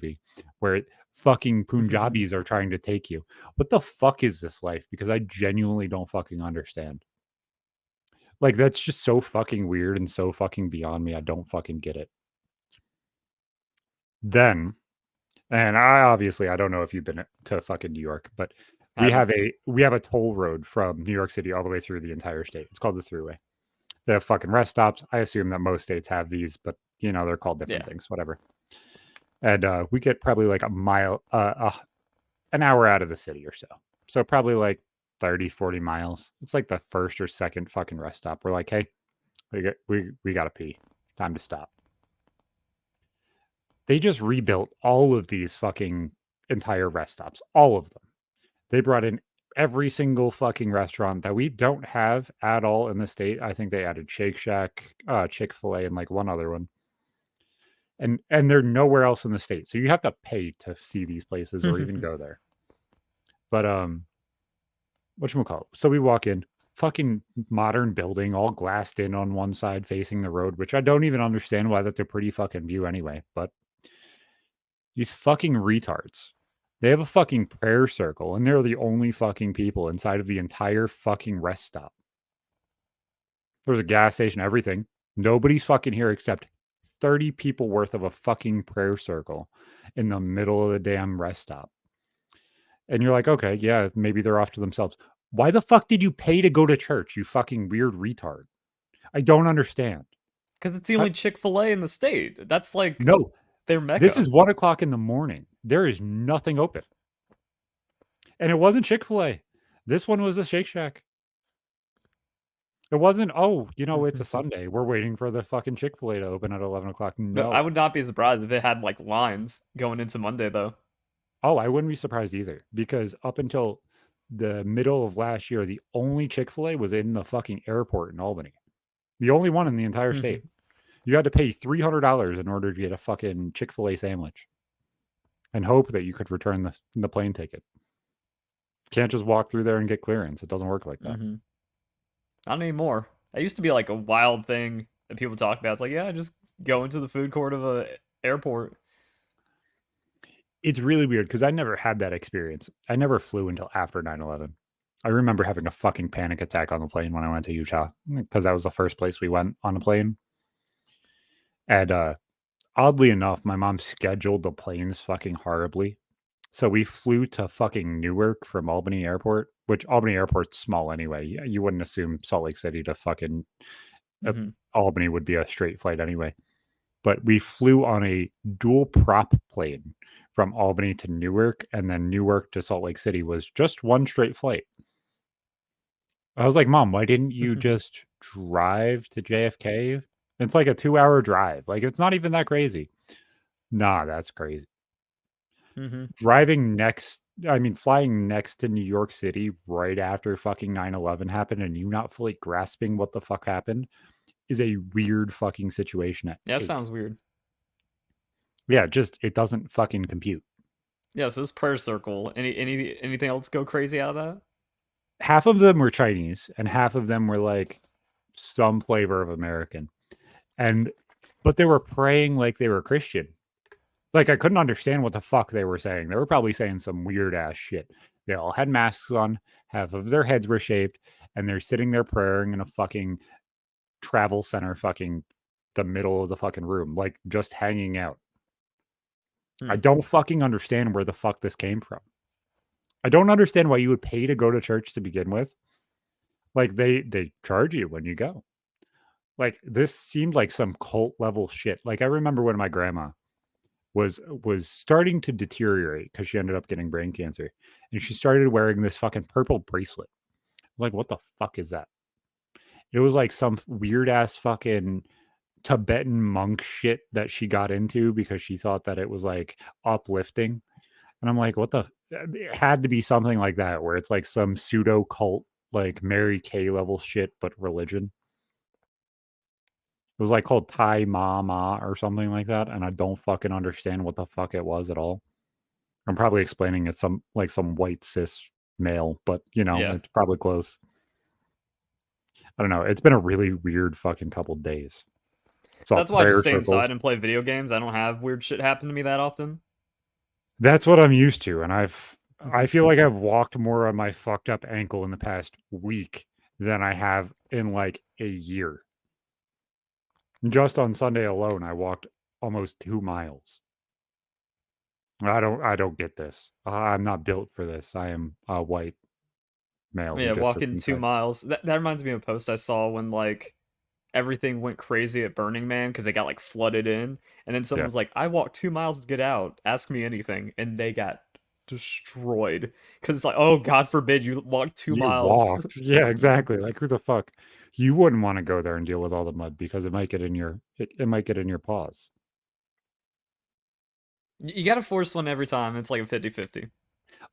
movie where fucking Punjabis are trying to take you. What the fuck is this life? Because I genuinely don't fucking understand. Like, that's just so fucking weird and so fucking beyond me. I don't fucking get it. Then, and I don't know if you've been to fucking New York, but we have a toll road from New York City all the way through the entire state. It's called the Thruway. They have fucking rest stops. I assume that most states have these, but they're called different things, whatever. And we get probably like a mile, an hour out of the city or so. So probably like 30, 40 miles. It's like the first or second fucking rest stop. We're like, hey, we got to pee. Time to stop. They just rebuilt all of these fucking entire rest stops. All of them. They brought in every single fucking restaurant that we don't have at all in the state. I think they added Shake Shack, Chick-fil-A, and like one other one. And they're nowhere else in the state. So you have to pay to see these places or even go there. But whatchamacallit? So we walk in, fucking modern building, all glassed in on one side facing the road, which I don't even understand why that's a pretty fucking view anyway. But these fucking retards. They have a fucking prayer circle, and they're the only fucking people inside of the entire fucking rest stop. There's a gas station, everything. Nobody's fucking here except 30 people worth of a fucking prayer circle in the middle of the damn rest stop. And you're like, okay, yeah, maybe they're off to themselves. Why the fuck did you pay to go to church, you fucking weird retard? I don't understand. Because it's the only Chick-fil-A in the state. That's like... No. Their mecca. This is 1 o'clock in the morning. There is nothing open. And it wasn't Chick-fil-A. This one was a Shake Shack. It wasn't, it's a Sunday. We're waiting for the fucking Chick-fil-A to open at 11 o'clock. No. I would not be surprised if it had like lines going into Monday, though. Oh, I wouldn't be surprised either. Because up until the middle of last year, the only Chick-fil-A was in the fucking airport in Albany. The only one in the entire state. You had to pay $300 in order to get a fucking Chick-fil-A sandwich and hope that you could return the plane ticket. Can't just walk through there and get clearance. It doesn't work like that. Not anymore. That used to be like a wild thing that people talk about. It's like, yeah, just go into the food court of a airport. It's really weird because I never had that experience. I never flew until after 9/11. I remember having a fucking panic attack on the plane when I went to Utah because that was the first place we went on a plane. And oddly enough, my mom scheduled the planes fucking horribly. So we flew to fucking Newark from Albany Airport, which Albany Airport's small anyway. You wouldn't assume Salt Lake City to fucking Albany would be a straight flight anyway. But we flew on a dual prop plane from Albany to Newark, and then Newark to Salt Lake City was just one straight flight. I was like, Mom, why didn't you just drive to JFK? It's like a 2-hour drive. Like, it's not even that crazy. Nah, that's crazy. Flying next to New York City right after fucking 9/11 happened and you not fully grasping what the fuck happened is a weird fucking situation. Yeah, that sounds weird. Yeah, just, it doesn't fucking compute. Yeah, so this prayer circle, anything else go crazy out of that? Half of them were Chinese and half of them were like some flavor of American. But they were praying like they were Christian. Like, I couldn't understand what the fuck they were saying. They were probably saying some weird ass shit. They all had masks on, half of their heads were shaved, and they're sitting there praying in a fucking travel center, fucking the middle of the fucking room, like just hanging out. I don't fucking understand where the fuck this came from. I don't understand why you would pay to go to church to begin with. Like, they charge you when you go. Like, this seemed like some cult level shit. Like, I remember when my grandma was starting to deteriorate because she ended up getting brain cancer, and she started wearing this fucking purple bracelet. Like, what the fuck is that? It was like some weird ass fucking Tibetan monk shit that she got into because she thought that it was like uplifting. And I'm like, what the? It had to be something like that where it's like some pseudo cult, like Mary Kay level shit, but religion. It was like called Thai Ma or something like that. And I don't fucking understand what the fuck it was at all. I'm probably explaining it some white cis male, but it's probably close. I don't know. It's been a really weird fucking couple days. So that's why I just stay inside and play video games. I don't have weird shit happen to me that often. That's what I'm used to, and I feel like I've walked more on my fucked up ankle in the past week than I have in like a year. Just on Sunday alone, I walked almost 2 miles. I don't get this. I'm not built for this. I am a white male who Yeah, just sits walking two inside. miles. That reminds me of a post I saw when like everything went crazy at Burning Man because they got like flooded in, and then Yeah. someone's like, "I walked 2 miles to get out. Ask me anything," and they got destroyed because it's like, "Oh, God forbid you walked two You miles." walked. Yeah, exactly. Like who the fuck? You wouldn't want to go there and deal with all the mud because it might get in your it might get in your paws. You got to force one every time. It's like a 50-50.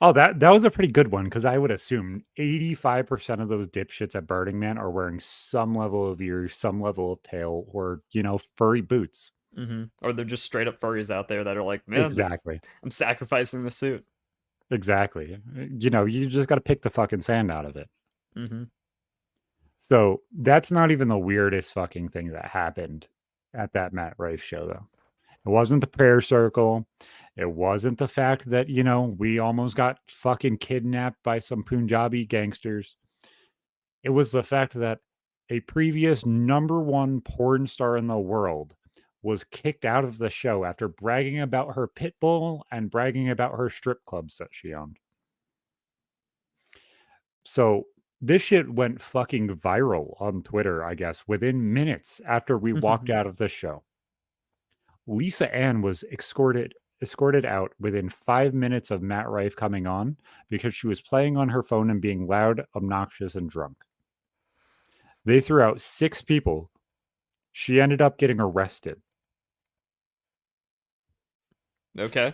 Oh, that was a pretty good one because I would assume 85% of those dipshits at Burning Man are wearing some level of ears, some level of tail, or furry boots. Or they're just straight up furries out there that are like, "Man, Exactly. I'm sacrificing the suit." Exactly. You just got to pick the fucking sand out of it. Mm-hmm. So that's not even the weirdest fucking thing that happened at that Matt Rife show, though. It wasn't the prayer circle. It wasn't the fact that, we almost got fucking kidnapped by some Punjabi gangsters. It was the fact that a previous number one porn star in the world was kicked out of the show after bragging about her pit bull and bragging about her strip clubs that she owned. So this shit went fucking viral on Twitter, I guess, within minutes after we walked out of the show. Lisa Ann was escorted out within 5 minutes of Matt Rife coming on because she was playing on her phone and being loud, obnoxious, and drunk. They threw out 6 people. She ended up getting arrested. Okay.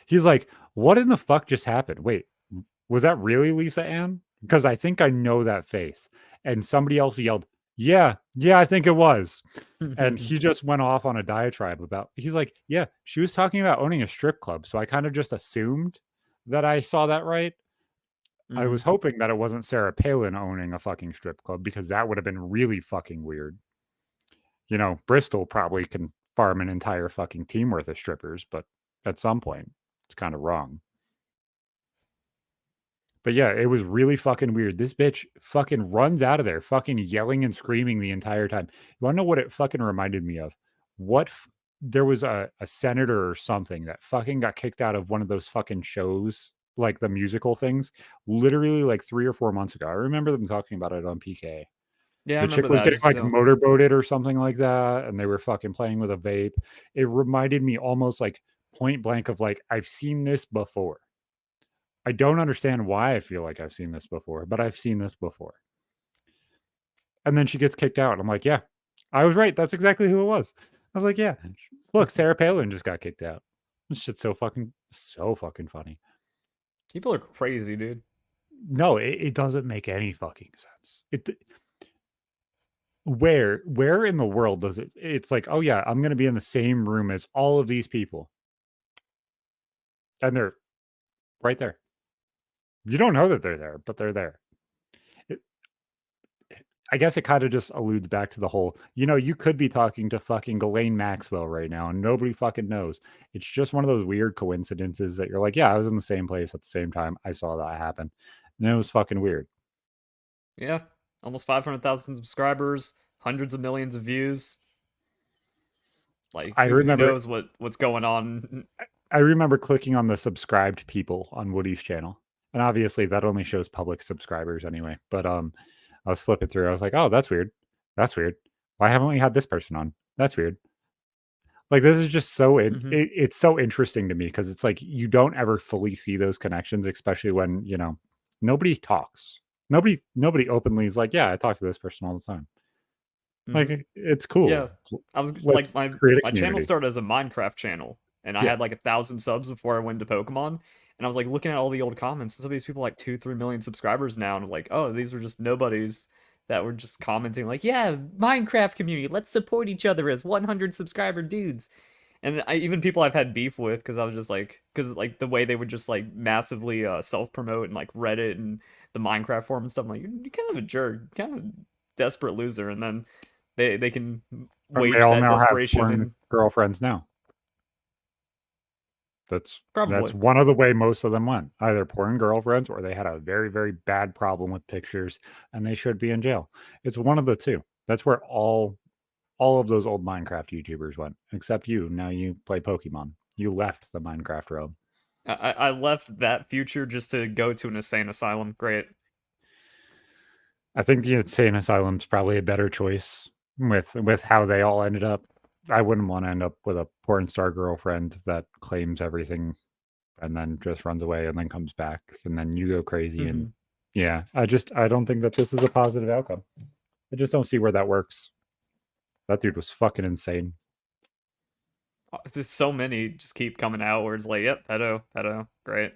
He's like, "What in the fuck just happened? Wait, was that really Lisa Ann? Because I think I know that face." And somebody else yelled, "Yeah, yeah, I think it was." And he just went off on a diatribe about, he's like, "Yeah, she was talking about owning a strip club. So I kind of just assumed that I saw that right. I Mm-hmm. was hoping that it wasn't Sarah Palin owning a fucking strip club because that would have been really fucking weird. Bristol probably can farm an entire fucking team worth of strippers, but at some point, it's kind of wrong." But yeah, it was really fucking weird. This bitch fucking runs out of there, fucking yelling and screaming the entire time. You want to know what it fucking reminded me of? There was a senator or something that fucking got kicked out of one of those fucking shows, like the musical things, literally like 3 or 4 months ago. I remember them talking about it on PK. Yeah, I The chick remember was that. getting Just like don't. motorboated or something like that, and they were fucking playing with a vape. It reminded me almost like point blank of like, I've seen this before. I don't understand why I feel like I've seen this before, but I've seen this before. And then she gets kicked out. I'm like, yeah, I was right. That's exactly who it was. I was like, yeah, look, Sarah Palin just got kicked out. This shit's so fucking funny. People are crazy, dude. No, it doesn't make any fucking sense. Where in the world does it's like, oh yeah, I'm gonna be in the same room as all of these people. And they're right there. You don't know that they're there, but they're there. I guess it kind of just alludes back to the whole, you could be talking to fucking Ghislaine Maxwell right now and nobody fucking knows. It's just one of those weird coincidences that you're like, yeah, I was in the same place at the same time. I saw that happen. And it was fucking weird. Yeah, almost 500,000 subscribers, hundreds of millions of views. Like, I who remember knows what's going on? I remember clicking on the subscribed people on Woody's channel. And obviously that only shows public subscribers anyway. But I was flipping through. I was like, oh, that's weird. That's weird. Why haven't we had this person on? That's weird. Like this is just Hmm. it's so interesting to me because it's like you don't ever fully see those connections, especially when nobody talks. Nobody openly is like, yeah, I talk to this person all the time. Hmm. Like it's Yeah, cool. I was like Let's create a my channel community. started as a Minecraft channel, and I Yeah, had like 1,000 subs before I went to Pokemon. And I was like looking at all the old comments, and some of these people like 2-3 million subscribers now, and I'm like, oh, these were just nobodies that were just commenting like, yeah, Minecraft community, let's support each other as 100 subscriber dudes. And even people I've had beef with because I was just like, because like the way they would just like massively self promote and like Reddit and the Minecraft forum and stuff. I'm like, you're kind of a jerk, kind of desperate loser. And then they can and they wage all that now have desperation porn and girlfriends now. That's Probably. one of the way most of them went. Either porn girlfriends or they had a very, very bad problem with pictures and they should be in jail. It's one of the two. That's where all of those old Minecraft YouTubers went, except you. Now you play Pokemon. You left the Minecraft realm. I left that future just to go to an insane asylum. Great. I think the insane asylum's probably a better choice with how they all ended up. I wouldn't want to end up with a porn star girlfriend that claims everything and then just runs away and then comes back and then you go crazy and yeah, I don't think that this is a positive outcome. I just don't see where that works. That dude was fucking insane. There's so many just keep coming out where it's like, yep, pedo, great.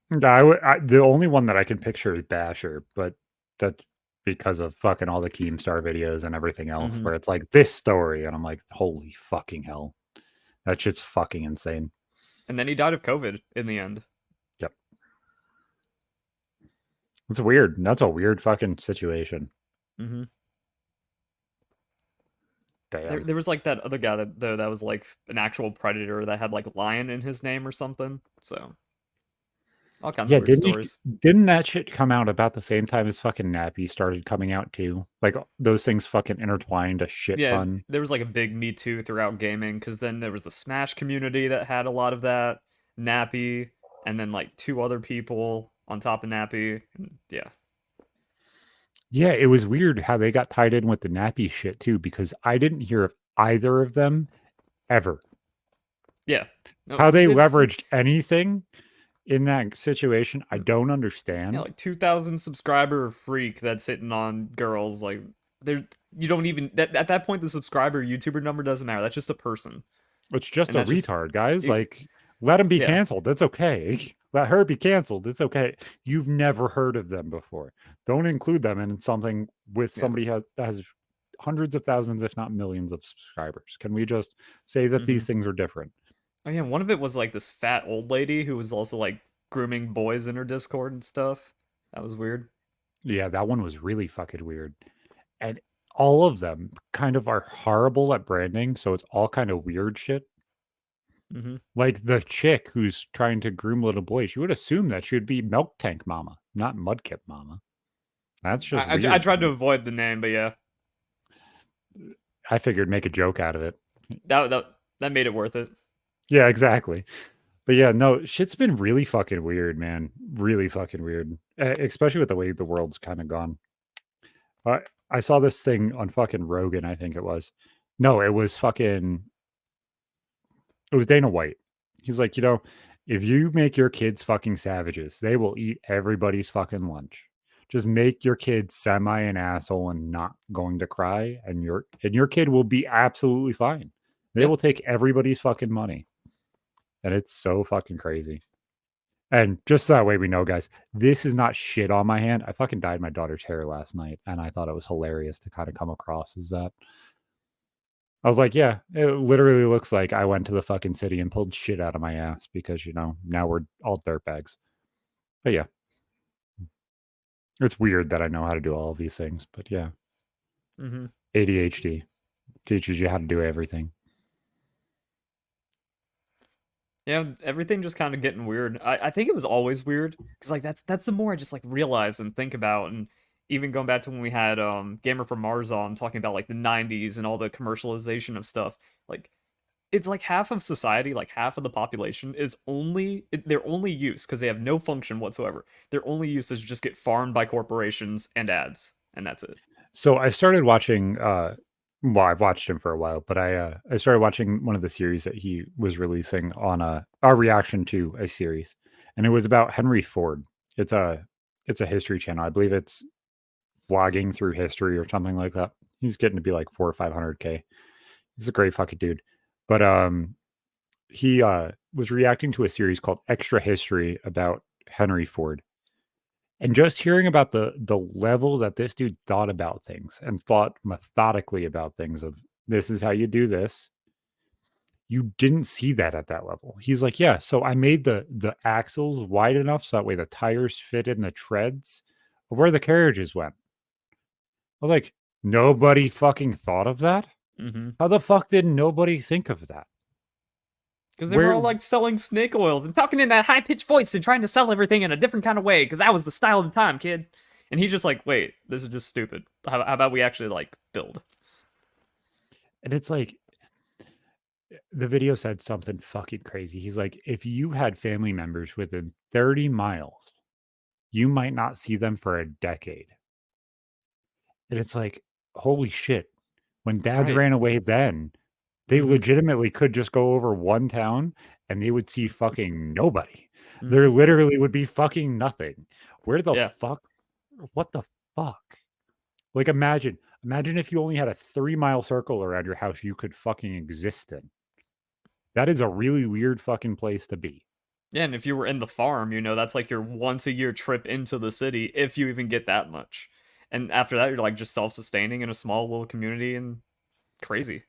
The only one that I can picture is Basher, but that's because of fucking all the Keemstar videos and everything else, where it's like this story, and I'm like, holy fucking hell, that shit's fucking insane. And then he died of COVID in the end. Yep, it's weird. That's a weird fucking situation. Damn. There was like that other guy that was like an actual predator that had like lion in his name or something. So all kinds of weird stories. Didn't that shit come out about the same time as fucking Nappy started coming out too? Like those things fucking intertwined a shit ton. There was like a big Me Too throughout gaming because then there was the Smash community that had a lot of that, Nappy, and then like two other people on top of Nappy. Yeah. Yeah, it was weird how they got tied in with the Nappy shit too, because I didn't hear of either of them ever. Yeah. No, how they leveraged anything in that situation, I don't understand. Yeah, like 2,000 subscriber freak that's hitting on girls. Like, you don't even at that point the subscriber YouTuber number doesn't matter. That's just a person. It's just a retard, guys. Like, let him be canceled. That's okay. Let her be canceled. It's okay. You've never heard of them before. Don't include them in something with somebody that has hundreds of thousands, if not millions, of subscribers. Can we just say that these things are different? Oh yeah, one of it was like this fat old lady who was also like grooming boys in her Discord and stuff. That was weird. Yeah, that one was really fucking weird. And all of them kind of are horrible at branding, so it's all kind of weird shit. Like the chick who's trying to groom little boys, you would assume that she would be Milk Tank Mama, not Mudkip Mama. That's just weird. I tried to avoid the name, but yeah. I figured make a joke out of it. That made it worth it. Yeah, exactly. But yeah, no, shit's been really fucking weird, man. Really fucking weird. Especially with the way the world's kind of gone. I saw this thing on fucking Rogan, I think it was. No, it was Dana White. He's like, if you make your kids fucking savages, they will eat everybody's fucking lunch. Just make your kid semi an asshole and not going to cry, and your kid will be absolutely fine. They will take everybody's fucking money. And it's so fucking crazy. And just so that way we know, guys, this is not shit on my hand. I fucking dyed my daughter's hair last night, and I thought it was hilarious to kind of come across as that. I was like, yeah, it literally looks like I went to the fucking city and pulled shit out of my ass because, now we're all dirtbags. But yeah. It's weird that I know how to do all of these things, but yeah. ADHD teaches you how to do everything. Yeah, everything just kind of getting weird. I think it was always weird because like that's the more I just like realize and think about, and even going back to when we had Gamer from Mars on talking about like the 90s and all the commercialization of stuff. Like it's like half of society, like half of the population is their only use, because they have no function whatsoever. Their only use is just get farmed by corporations and ads, and that's it. So I started watching I've watched him for a while, but I started watching one of the series that he was releasing on our reaction to a series, and it was about Henry Ford. It's a history channel. I believe it's vlogging through history or something like that. He's getting to be like 400 or 500K. He's a great fucking dude. But he was reacting to a series called Extra History about Henry Ford. And just hearing about the level that this dude thought about things and thought methodically about things of this is how you do this. You didn't see that at that level. He's like, yeah, so I made the axles wide enough so that way the tires fit in the treads of where the carriages went. I was like, nobody fucking thought of that? How the fuck did nobody think of that? Because they were all like selling snake oils and talking in that high pitched voice and trying to sell everything in a different kind of way because that was the style of the time, kid. And he's just like, wait, this is just stupid. How about we actually like build? And it's like, the video said something fucking crazy. He's like, if you had family members within 30 miles, you might not see them for a decade. And it's like, holy shit. When dads Right. ran away then, they Mhm. legitimately could just go over one town and they would see fucking nobody. Mhm. There literally would be fucking nothing. Where the Yeah. fuck? What the fuck? Like, imagine if you only had a 3-mile circle around your house you could fucking exist in. That is a really weird fucking place to be. Yeah, and if you were in the farm, you know, that's like your once a year trip into the city, if you even get that much. And after that, you're like just self sustaining in a small little community and crazy.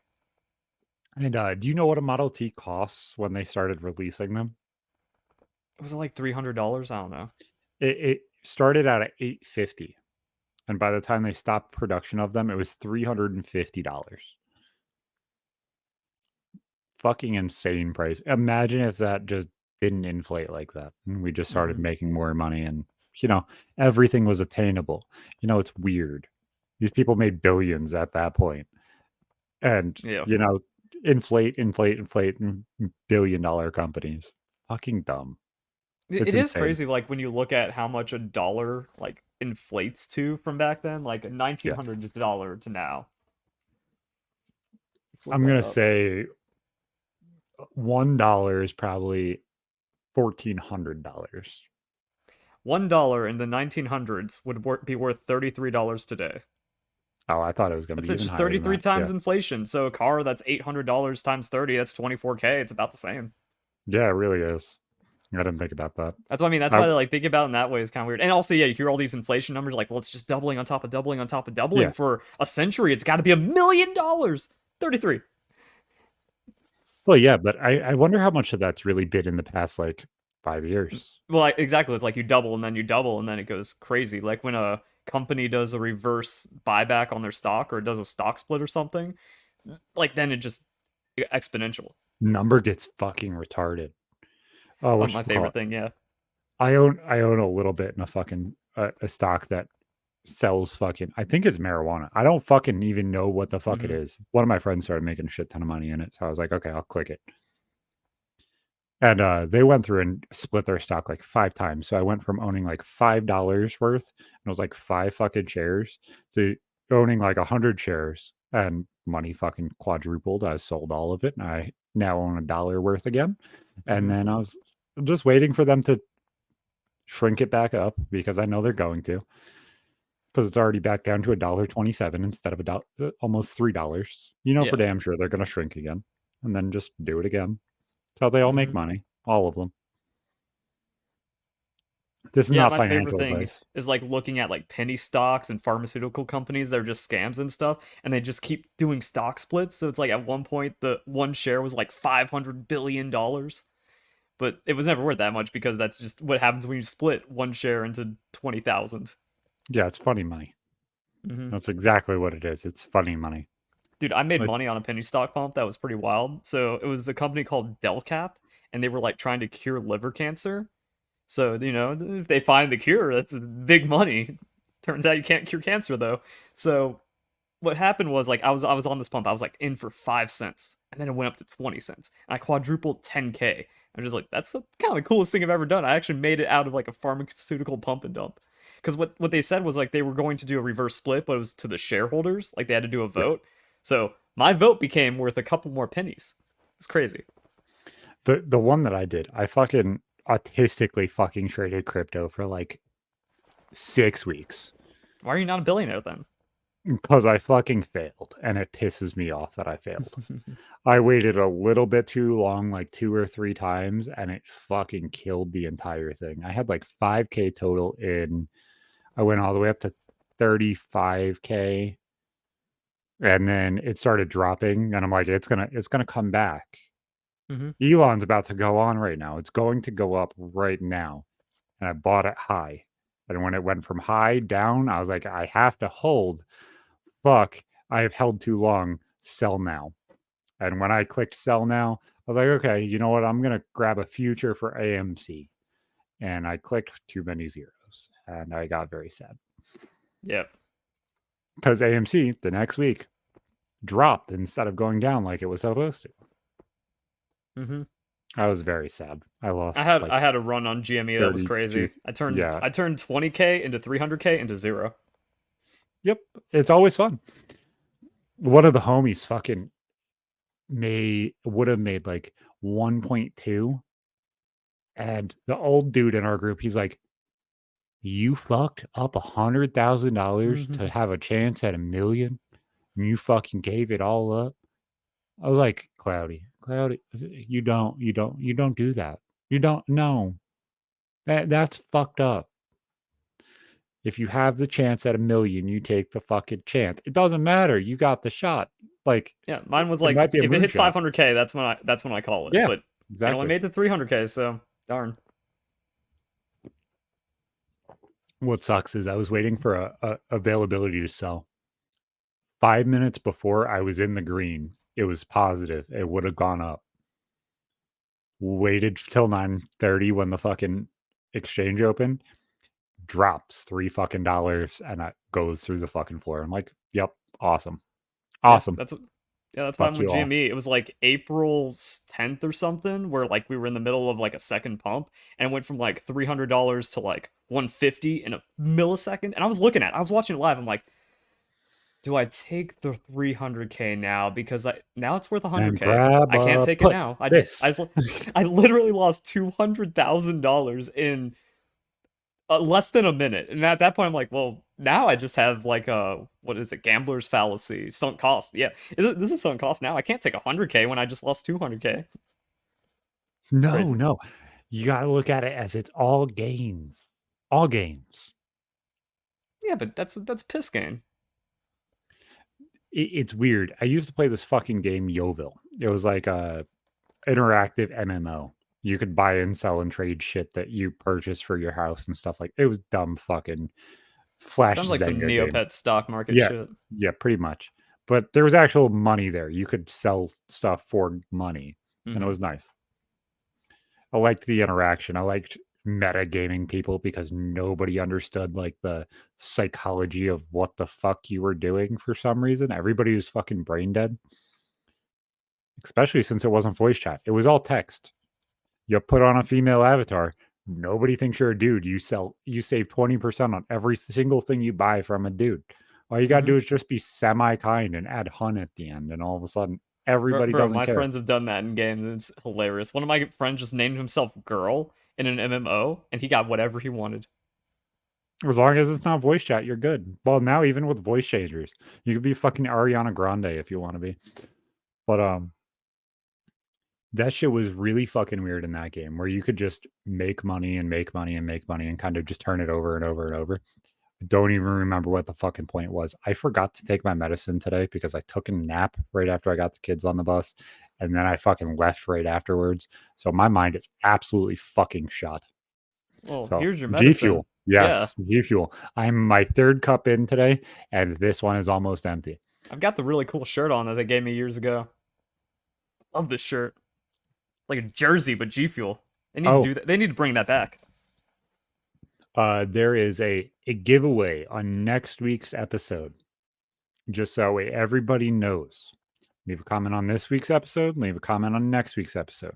And do you know what a Model T costs when they started releasing them? Was it like $300? I don't know. It started out at $850, and by the time they stopped production of them, it was $350. Fucking insane price. Imagine if that just didn't inflate like that, and we just started making more money, and everything was attainable. It's weird. These people made billions at that point, and Yeah. inflate, and billion-dollar companies. Fucking dumb. It's It is insane. crazy, like when you look at how much a dollar like inflates to from back then, like a Yeah. $1900 to now. I'm gonna say $1 is probably $1,400. $1 in the 1900s would be worth $33 today. Oh, I thought it was gonna That's be it, even just higher than 33 that. times Yeah. inflation. So a car that's $800 times 30, that's 24K. It's about the same. Yeah, it really is. I didn't think about that. That's what I mean. That's I, why like think about it in that way is kind of weird. And also, yeah, you hear all these inflation numbers like, well, it's just doubling on top of doubling on top of doubling yeah. for a century. It's got to be $1 million. 33. Well, yeah, but I wonder how much of that's really been in the past like 5 years. Well, exactly. It's like you double and then you double and then it goes crazy. Like when a company does a reverse buyback on their stock or does a stock split or something, like then it just exponential. Number gets fucking retarded. Oh, One what of my you call favorite it? thing, yeah. I own a little bit in a fucking a stock that sells fucking, I think it's marijuana. I don't fucking even know what the fuck it Mm-hmm. is. One of my friends started making a shit ton of money in it, so I was like, okay, I'll click it. And they went through and split their stock like 5 times. So I went from owning like $5 worth, and it was like 5 fucking shares, to owning like 100 shares, and money fucking quadrupled. I sold all of it, and I now own $1 worth again. And Mm-hmm. then I was just waiting for them to shrink it back up, because I know they're going to, because it's already back down to $1.27 instead of almost $3. For Yeah. damn sure they're going to shrink again, and then just do it again. That's how they all make Mm-hmm. money, all of them. This is Yeah, not my favorite financial thing advice. is like looking at like penny stocks and pharmaceutical companies that are just scams and stuff, and they just keep doing stock splits. So it's like at one point the one share was like $500 billion, but it was never worth that much because that's just what happens when you split one share into 20,000. Yeah, it's funny money. Mm-hmm. That's exactly what it is. It's funny money. Dude, I made Like, money on a penny stock pump that was pretty wild. So it was a company called Delcath, and they were like trying to cure liver cancer. So, if they find the cure, that's big money. Turns out you can't cure cancer though. So what happened was like I was on this pump. I was like in for 5 cents, and then it went up to 20 cents. And I quadrupled 10K. I'm just like, that's the kind of the coolest thing I've ever done. I actually made it out of like a pharmaceutical pump and dump. Because what they said was like they were going to do a reverse split, but it was to the shareholders. Like they had to do a yeah. vote. So my vote became worth a couple more pennies. It's crazy. The one that I did, I fucking autistically fucking traded crypto for like 6 weeks. Why are you not a billionaire then? Because I fucking failed, and it pisses me off that I failed. I waited a little bit too long, like 2 or 3 times, and it fucking killed the entire thing. I had like 5K total in. I went all the way up to 35K, and then it started dropping, and I'm like, it's gonna come back. Mm-hmm. Elon's about to go on right now. It's going to go up right now. And I bought it high. And when it went from high down, I was like, I have to hold. Fuck, I have held too long. Sell now. And when I clicked sell now, was like, okay, you know what? I'm gonna grab a future for AMC, and I clicked too many zeros, and I got very sad Yep. because AMC the next week dropped instead of going down like it was supposed to. Mm-hmm. I was very sad. I lost I like had a run on GME that was 32. crazy. I turned Yeah. 20k into 300k into 0. Yep. It's always fun. One of the homies fucking would have made like 1.2. And the old dude in our group, he's like, you fucked up $100,000 to have a chance at $1 million. And you fucking gave it all up. I was like, Cloudy, you don't do that. You don't know. That's fucked up. If you have the chance at $1 million, you take the fucking chance. It doesn't matter. You got the shot. Like, Yeah, mine was it like might be a if it hits moonshot. 500k, that's when I call it. Yeah, But it only exactly. made to 300k, so darn. What sucks is I was waiting for a availability to sell. 5 minutes before I was in the green, it was positive. It would have gone up. Waited till 9:30 when the fucking exchange opened, drops $3 and it goes through the fucking floor. I'm like, yep, awesome. Yeah, Awesome. that's why I'm Fuck with you all. GME. It was like April 10th or something, where like we were in the middle of like a second pump, and it went from like $300 to like 150 in a millisecond. And I was watching it live. I'm like, do I take the 300k now because now it's worth And 100k? grab I can't a take it put now. this. I literally lost $200,000 in less than a minute. And at that point, I'm like, well, now I just have like a what is it, gambler's fallacy, sunk cost. Yeah, this is sunk cost now. I can't take 100k when I just lost 200k. No, Crazy. no. You got to look at it as it's all gains. All gains. Yeah, but that's piss game. It's weird. I used to play this fucking game, Yoville. It was like a interactive MMO. You could buy and sell and trade shit that you purchased for your house and stuff like. It was dumb fucking Flash Sounds like some Zanga game. Neopet stock market Yeah, shit. yeah, pretty much. But there was actual money there. You could sell stuff for money, and it was nice. I liked the interaction. I liked metagaming people because nobody understood like the psychology of what the fuck you were doing for some reason. Everybody was fucking brain dead. Especially since it wasn't voice chat. It was all text. You put on a female avatar, nobody thinks you're a dude. You save 20% on every single thing you buy from a dude. All you gotta do is just be semi-kind and add hun at the end, and all of a sudden everybody Bro, doesn't my care. friends have done that in games, and it's hilarious. One of my friends just named himself Girl in an MMO, and he got whatever he wanted. As long as it's not voice chat, you're good. Well, now even with voice changers, you could be fucking Ariana Grande if you want to be. But that shit was really fucking weird in that game where you could just make money and make money and make money and kind of just turn it over and over and over. I don't even remember what the fucking point was. I forgot to take my medicine today because I took a nap right after I got the kids on the bus, and then I fucking left right afterwards. So my mind is absolutely fucking shot. Well, So here's your G medicine. Fuel. Yes, G Fuel. I'm my third cup in today, and this one is almost empty. I've got the really cool shirt on that they gave me years ago. Love this shirt. Like a jersey, but G Fuel. They need to do that. They need to bring that back. There is a giveaway on next week's episode. Just so everybody knows. Leave a comment on this week's episode. Leave a comment on next week's episode.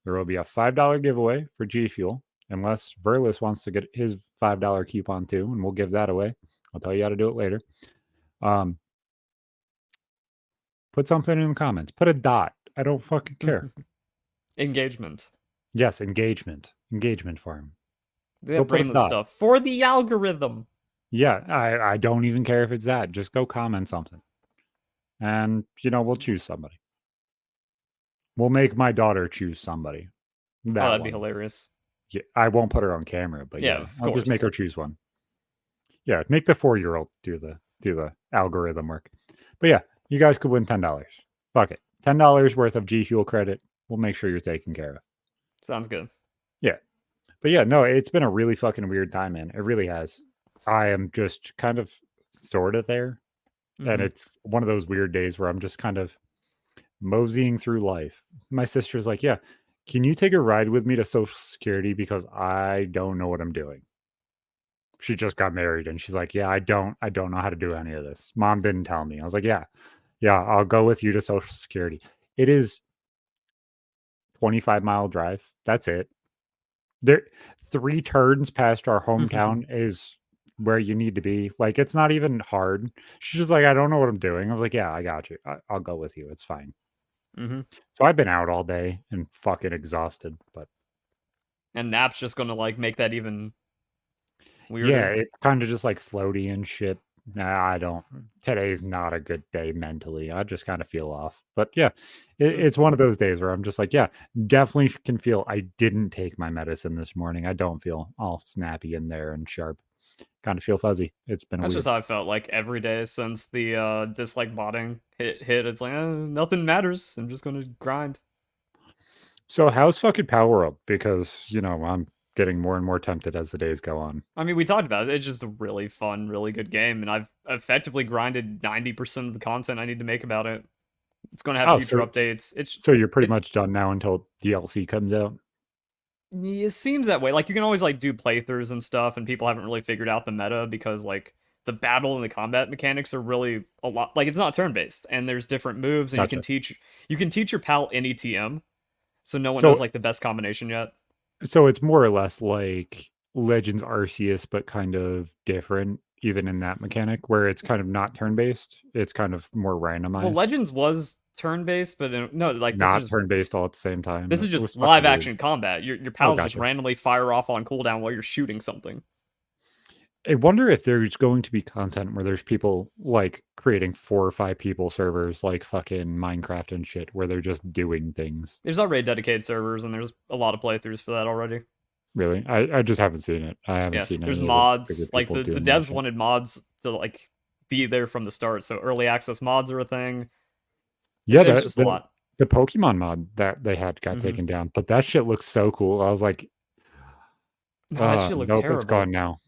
There will be a $5 giveaway for G Fuel, unless Verlis wants to get his $5 coupon too, and we'll give that away. I'll tell you how to do it later. Put something in the comments. Put a dot. I don't fucking care. Engagement. Yes, engagement. Engagement farm. They bring the stuff for the algorithm. Yeah, I don't even care if it's that. Just go comment something. And, we'll choose somebody. We'll make my daughter choose somebody. That'd be hilarious. Yeah, I won't put her on camera, but yeah, I'll just make her choose one. Yeah, make the 4-year-old do the algorithm work. But yeah, you guys could win $10. Fuck it. $10 worth of G Fuel credit. We'll make sure you're taken care of. Sounds good. Yeah. But yeah, no, it's been a really fucking weird time, man. It really has. I am just kind of sort of there. And it's one of those weird days where I'm just kind of moseying through life. My sister's like, yeah, can you take a ride with me to Social Security because I don't know what I'm doing. She just got married and she's like, yeah, I don't know how to do any of this. Mom didn't tell me. I was like, yeah, I'll go with you to Social Security. It is 25-mile drive. That's it. There 3 turns past our hometown is where you need to be. Like, it's not even hard. She's just like, I don't know what I'm doing. I was like, yeah, I got you. I'll go with you. It's fine. So I've been out all day and fucking exhausted, but And nap's just gonna like make that even yeah, weirder. it's kind of just like floaty and shit. Nah, I don't. Today's not a good day mentally. I just kind of feel off. But yeah, it's one of those days where I'm just like, yeah, definitely can feel I didn't take my medicine this morning. I don't feel all snappy in there and sharp. Kind of feel fuzzy. It's been That's weird. just how I felt like every day since the dislike botting hit. It's like nothing matters. I'm just gonna grind. So how's fucking Palworld? Because I'm getting more and more tempted as the days go on. I mean, we talked about it. It's just a really fun, really good game, and I've effectively grinded 90% of the content I need to make about it. It's going to have Oh, future so updates. It's so you're pretty it, much done now until DLC comes out. it seems that way. Like you can always like do playthroughs and stuff, and people haven't really figured out the meta because like the battle and the combat mechanics are really a lot. Like it's not turn based, and there's different moves, and Gotcha. you can teach your pal any TM, so no one So knows like the best combination yet. So it's more or less like Legends Arceus, but kind of different, even in that mechanic, where it's kind of not turn-based. It's kind of more Well, randomized, Legends was turn based, but no, like not turn-based all at the same time. this is It just was fucking live weird. action combat. Your Oh, pals just gotcha. randomly fire off on cooldown while you're shooting something. I wonder if there's going to be content where there's people like creating 4 or 5 people servers like fucking Minecraft and shit, where they're just doing things. There's already dedicated servers, and there's a lot of playthroughs for that already. Really, I just haven't seen it. I haven't Yeah, seen there's any of the bigger mods. Like people the doing that devs shit. wanted mods to like be there from the start, so early access mods are a thing. Yeah, There's just a lot. the Pokemon mod that they had got hmm taken down, but that shit looks so cool. I was like, No, that shit looked nope, it's gone terrible. now.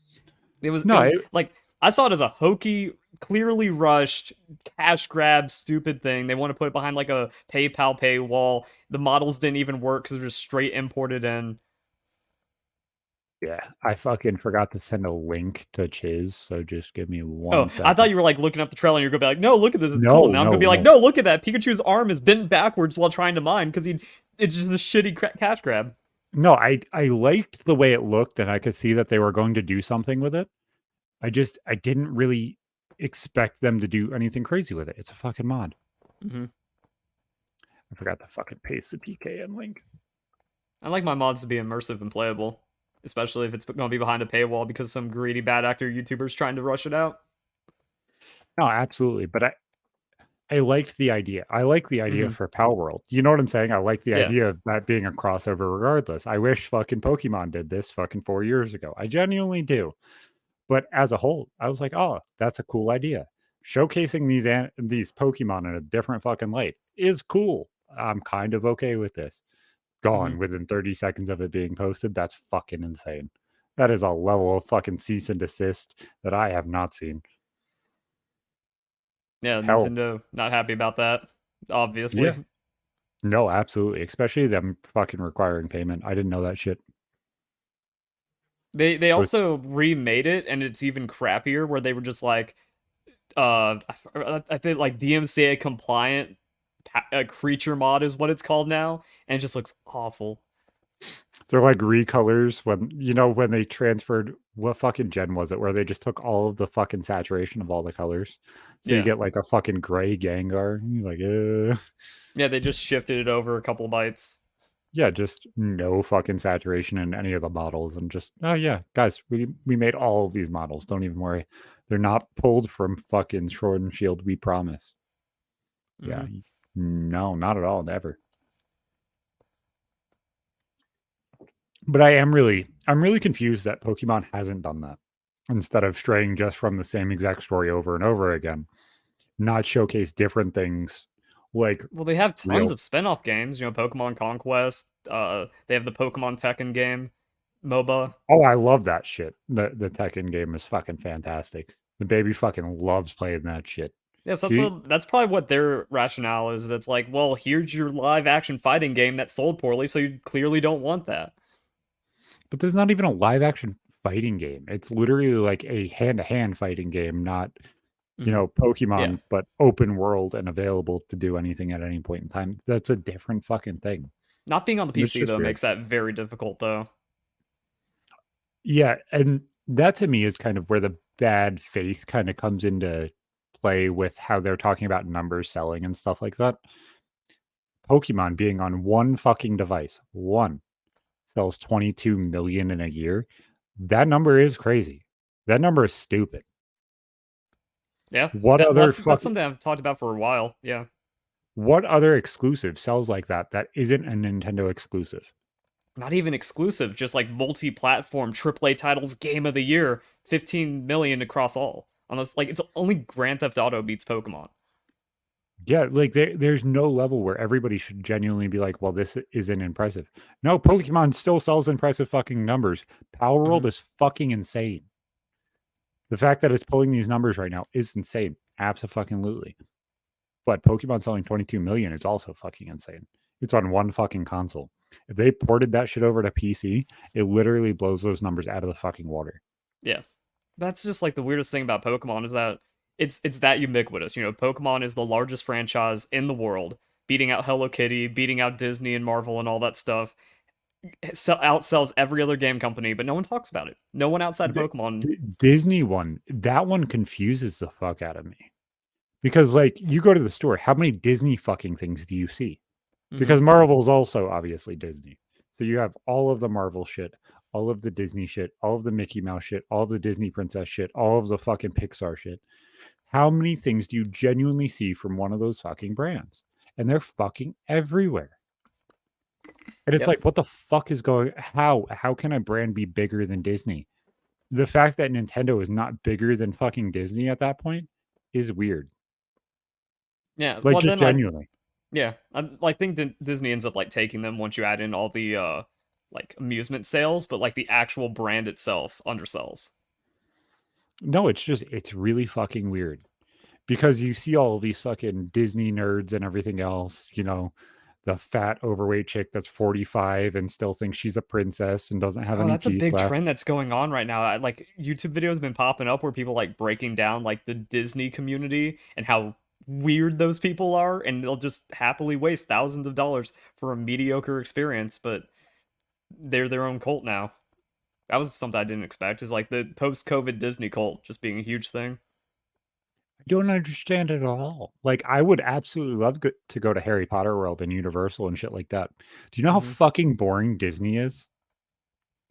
It No, was like I saw it as a hokey, clearly rushed, cash grab, stupid thing. They want to put it behind like a PayPal paywall. The models didn't even work because they're just straight imported in. yeah, I fucking forgot to send a link to Chiz, so just give me Oh, 1 I thought second. you were like looking up the trailer and you're gonna be like, no, look at this, it's cool. No, Now I'm gonna no, be like, no, no, look at that. Pikachu's arm is bent backwards while trying to mine because it's just a shitty cash grab. no. I liked the way it looked, and I could see that they were going to do something with it. I didn't really expect them to do anything crazy with it. It's a fucking mod. hmm I forgot to fucking paste the PKN link. I like my mods to be immersive and playable, especially if it's gonna be behind a paywall because some greedy bad actor YouTuber's trying to rush it out. No, absolutely, but I liked the idea. I like the idea hmm for Palworld. You know what I'm saying? I like the Yeah. idea of that being a crossover regardless. I wish fucking Pokemon did this fucking 4 years ago. I genuinely do. But as a whole, I was like, "Oh, that's a cool idea." Showcasing these Pokemon in a different fucking light is cool. I'm kind of okay with this. hmm Gone within 30 seconds of it being posted. That's fucking insane. That is a level of fucking cease and desist that I have not seen. Yeah, Hell, Nintendo not happy about that, yeah. obviously. No, absolutely. Especially them fucking requiring payment. I didn't know that shit. They It was also remade it and it's even crappier where they were just like I think like DMCA compliant creature mod is what it's called now, and it just looks awful. they're like recolors when they transferred what fucking gen was it where they just took all of the fucking saturation of all the colors. So you Yeah. get like a fucking gray Gengar. And you're like, Yeah, they just shifted it over a couple bytes. yeah, just no fucking saturation in any of the models, and just oh yeah, guys, we made all of these models. Don't even worry, they're not pulled from fucking Sword and Shield. We promise. Yeah, hmm no, not at all, never. But I'm really confused that Pokemon hasn't done that. Instead of straying just from the same exact story over and over again, not showcase different things like Well, they have tons real. of spin-off games, Pokemon Conquest, they have the Pokemon Tekken game, MOBA. Oh, I love that shit. The Tekken game is fucking fantastic. The baby fucking loves playing that shit. Yes, See, that's probably what their rationale is. That's like, well, here's your live action fighting game that sold poorly, so you clearly don't want that. but there's not even a live action fighting game. It's literally like a hand to hand fighting game, not, Hmm. Yeah. Pokemon, but open world and available to do anything at any point in time. That's a different fucking thing. Not being on the And it's PC just though weird. makes that very difficult though. Yeah, and that to me is kind of where the bad faith kind of comes into play with how they're talking about numbers selling and stuff like that. Pokemon being on one fucking device, one sells 22 million in a year. That number is crazy. That number is stupid. Yeah. What other That's fucking something I've talked about for a while. Yeah. what other exclusive sells like that isn't a Nintendo exclusive? Not even exclusive, just like multi-platform AAA titles game of the year, 15 million across all. Unless like it's only Grand Theft Auto beats Pokemon. Yeah, like there's no level where everybody should genuinely be like, well, this isn't impressive. No, Pokemon still sells impressive fucking numbers. Palworld Hmm. is fucking insane. The fact that it's pulling these numbers right now is insane. Absolutely. But Pokemon selling 22 million is also fucking insane. It's on one fucking console. If they ported that shit over to PC, it literally blows those numbers out of the fucking water. Yeah. That's just like the weirdest thing about Pokemon is that it's that ubiquitous. You know, Pokemon is the largest franchise in the world, beating out Hello Kitty, beating out Disney and Marvel and all that stuff. Outsells every other game company, but no one talks about it. No one outside of The, Pokemon. the Disney one, that one confuses the fuck out of me. Because like you go to the store, how many Disney fucking things do you see? Hmm. Because Marvel's also obviously Disney. So you have all of the Marvel shit, all of the Disney shit, all of the Mickey Mouse shit, all of the Disney princess shit, all of the fucking Pixar shit. How many things do you genuinely see from one of those fucking brands? And they're fucking everywhere. And it's Yep. like, what the fuck is going how can a brand be bigger than Disney? The fact that Nintendo is not bigger than fucking Disney at that point is weird. Yeah. Like Well, just then I genuinely. yeah I think Disney ends up like taking them once you add in all the like amusement sales, but like the actual brand itself undersells. No, it's really fucking weird. Because you see all of these fucking Disney nerds and everything else, the fat overweight chick that's 45 and still thinks she's a princess and doesn't have Oh, any that's a teeth big trend left. that's going on right now. Like YouTube videos have been popping up where people like breaking down like the Disney community and how weird those people are, and they'll just happily waste thousands of dollars for a mediocre experience, but they're their own cult now. That was something I didn't expect. Is like the post-COVID Disney cult just being a huge thing. I don't understand it at all. Like, I would absolutely love to go to Harry Potter World and Universal and shit like that. Do you know how Hmm. fucking boring Disney is?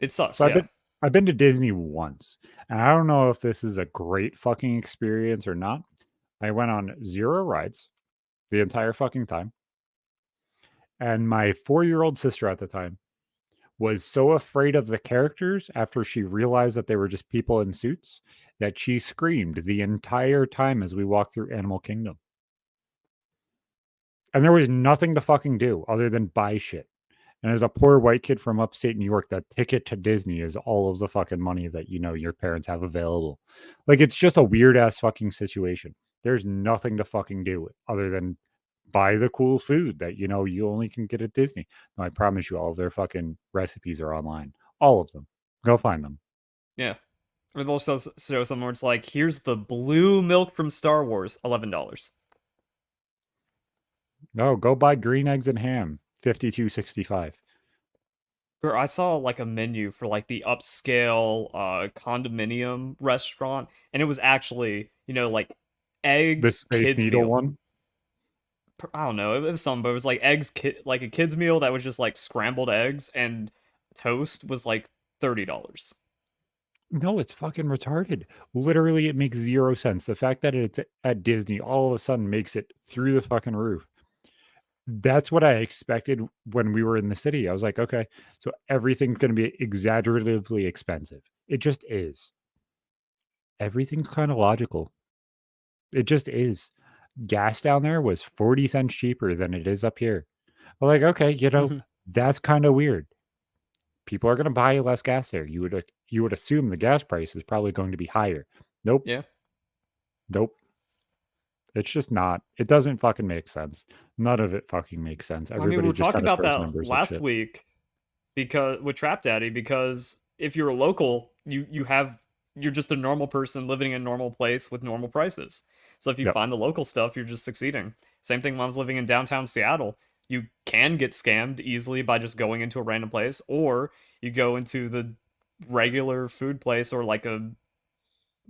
It So sucks, I've yeah. been I've been to Disney once, and I don't know if this is a great fucking experience or not. I went on 0 rides the entire fucking time, and my 4-year-old sister at the time was so afraid of the characters after she realized that they were just people in suits that she screamed the entire time as we walked through Animal Kingdom. And there was nothing to fucking do other than buy shit. And as a poor white kid from upstate New York, that ticket to Disney is all of the fucking money that your parents have available. Like it's just a weird ass fucking situation. There's nothing to fucking do other than buy the cool food that you only can get at Disney. No, I promise you, all of their fucking recipes are online. All of them. Go find them. Yeah. Or they'll show somewhere it's like, here's the blue milk from Star Wars, $11. No, go buy green eggs and ham. 52.65. Or I saw like a menu for like the upscale condominium restaurant, and it was actually, like The eggs, Space kids Needle meal. one. I don't know, it was something, but it was like eggs, like a kids meal that was just like scrambled eggs, and toast was like $30. No, it's fucking retarded. Literally, it makes 0 sense. The fact that it's at Disney all of a sudden makes it through the fucking roof. That's what I expected when we were in the city. I was like, okay, so everything's going to be exaggeratively expensive. It just is. Everything's kind of logical. It just is. Gas down there was 40 cents cheaper than it is up here. I'm like, okay, that's kind of weird. People are going to buy less gas there. You would assume the gas price is probably going to be higher. Nope. Yeah. Nope. It's just not. It doesn't fucking make sense. None of it fucking makes sense. I mean, we Everybody were just talking kind of about throws that numbers at last shit. week because with Trap Daddy, because if you're a local, you're just a normal person living in a normal place with normal prices. So if you Yep. find the local stuff, you're just succeeding. Same thing when I was living in downtown Seattle. You can get scammed easily by just going into a random place, or you go into the regular food place or like a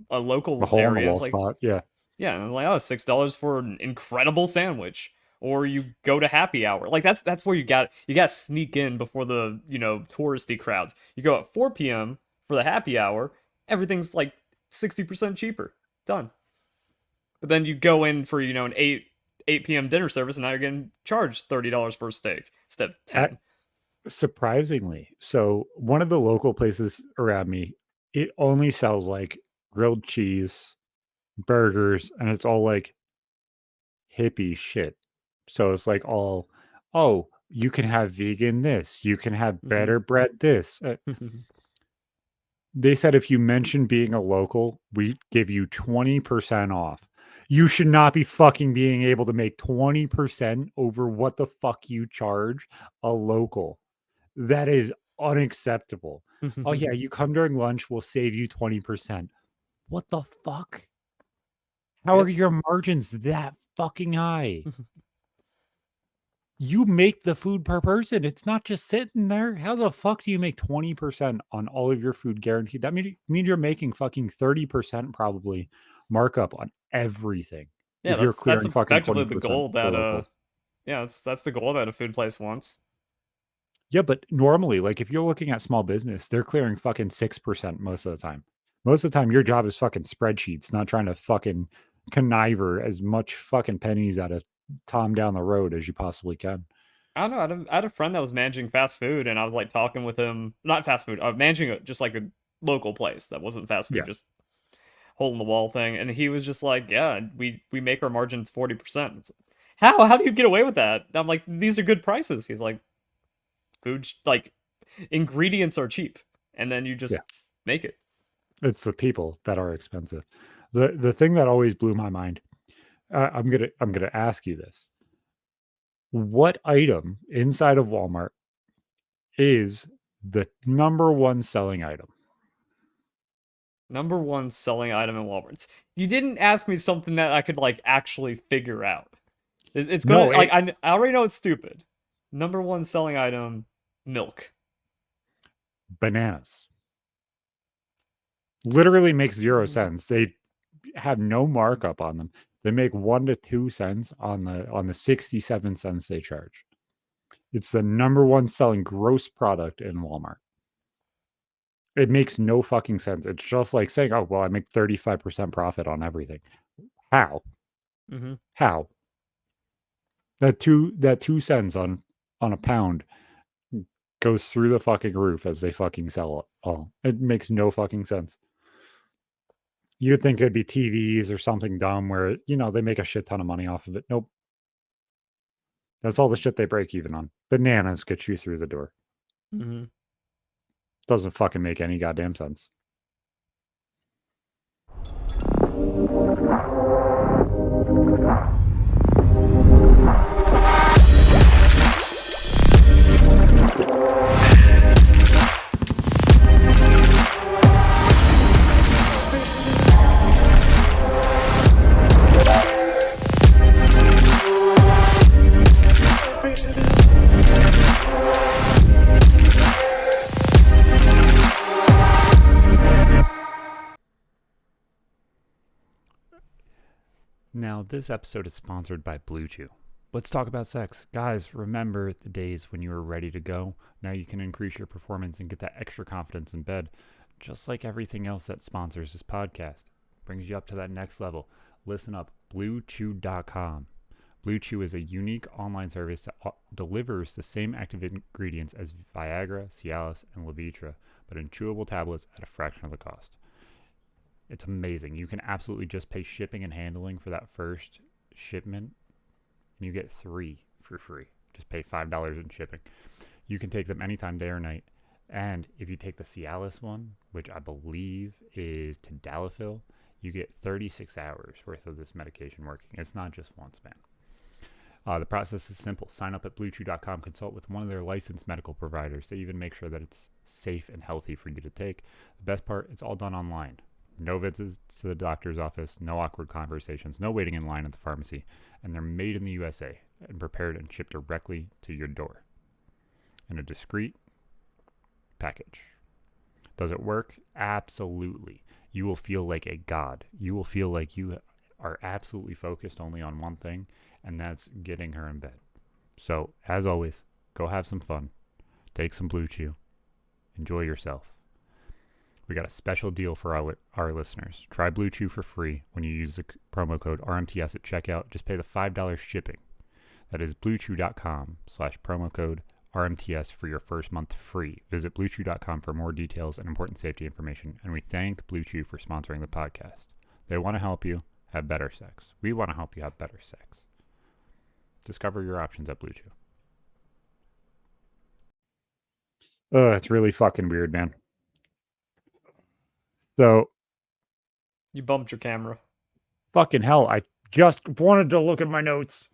The local hole in the area. wall It's like, spot. Yeah. yeah, and like, oh, $6 for an incredible sandwich. Or you go to happy hour. Like that's where you got to sneak in before the, touristy crowds. You go at 4 p.m. for the happy hour, everything's like 60% cheaper. Done. But then you go in for, an 8 p.m. dinner service, and now you're getting charged $30 for a steak instead of 10. Surprisingly, so one of the local places around me, it only sells like grilled cheese, burgers, and it's all like hippie shit. So it's like all, oh, you can have vegan this, you can have better bread this. They said if you mention being a local, we give you 20% off. You should not be fucking being able to make 20% over what the fuck you charge a local. That is unacceptable. Oh yeah, you come during lunch, we'll save you 20%. What the fuck? How Yep. are your margins that fucking high? You make the food per person. It's not just sitting there. How the fuck do you make 20% on all of your food guaranteed? That means you're making fucking 30% probably markup on everything. Yeah, If you're that's clearing fucking effectively the 20% goal for that locals. yeah, that's the goal that a food place wants. Yeah, but normally, like if you're looking at small business, they're clearing fucking 6% most of the time. Most of the time, your job is fucking spreadsheets, not trying to fucking conniver as much fucking pennies out of Tom down the road as you possibly can. I don't know. I had a friend that was managing fast food, and I was like talking with him, not fast food, managing just like a local place that wasn't fast food, Yeah. just hole in the wall thing. And he was just like, "Yeah, we make our margins 40%." How do you get away with that? I'm like, "These are good prices." He's like, "Food like ingredients are cheap, and then you just Yeah. make it." It's the people that are expensive. The thing that always blew my mind. I'm gonna ask you this: what item inside of Walmart is the number one selling item? Number one selling item in Walmart. You didn't ask me something that I could like actually figure out. It's gonna No, like I already know it's stupid. Number one selling item, milk. bananas. Literally makes 0 Mm. sense. They have no markup on them. They make 1 to 2 cents on the 67 cents they charge. It's the number one selling gross product in Walmart. It makes no fucking sense. It's just like saying, "Oh, well, I make 35% profit on everything." How? Mm-hmm. How? That 2 cents on a pound goes through the fucking roof as they fucking sell it all. It makes no fucking sense. You'd think it'd be TVs or something dumb where, they make a shit ton of money off of it. Nope. That's all the shit they break even on. Bananas get you through the door. Mm-hmm. Doesn't fucking make any goddamn sense. Now, this episode is sponsored by Bluechew. Let's talk about sex. Guys, remember the days when you were ready to go? Now you can increase your performance and get that extra confidence in bed, just like everything else that sponsors this podcast. Brings you up to that next level. Listen up, Bluechew.com. Bluechew is a unique online service that delivers the same active ingredients as Viagra, Cialis, and Levitra, but in chewable tablets at a fraction of the cost. It's amazing. You can absolutely just pay shipping and handling for that first shipment, and you get 3 for free. Just pay $5 in shipping. You can take them anytime, day or night. And if you take the Cialis one, which I believe is tadalafil, you get 36 hours worth of this medication working. It's not just once, man. The process is simple. Sign up at Bluechew.com, consult with one of their licensed medical providers. They even make sure that it's safe and healthy for you to take. The best part, it's all done online. No visits to the doctor's office, no awkward conversations, no waiting in line at the pharmacy. And they're made in the USA and prepared and shipped directly to your door in a discreet package. Does it work? Absolutely. You will feel like a god. You will feel like you are absolutely focused only on one thing, and that's getting her in bed. So, as always, go have some fun. Take some Bluechew. Enjoy yourself. We got a special deal for our listeners. Try Bluechew for free when you use the promo code RMTS at checkout. Just pay the $5 shipping. That is bluechew.com/promo code RMTS for your first month free. Visit bluechew.com for more details and important safety information. And we thank Bluechew for sponsoring the podcast. They want to help you have better sex. We want to help you have better sex. Discover your options at Bluechew. It's really fucking weird, man. So, You bumped your camera. fucking hell, I just wanted to look at my notes.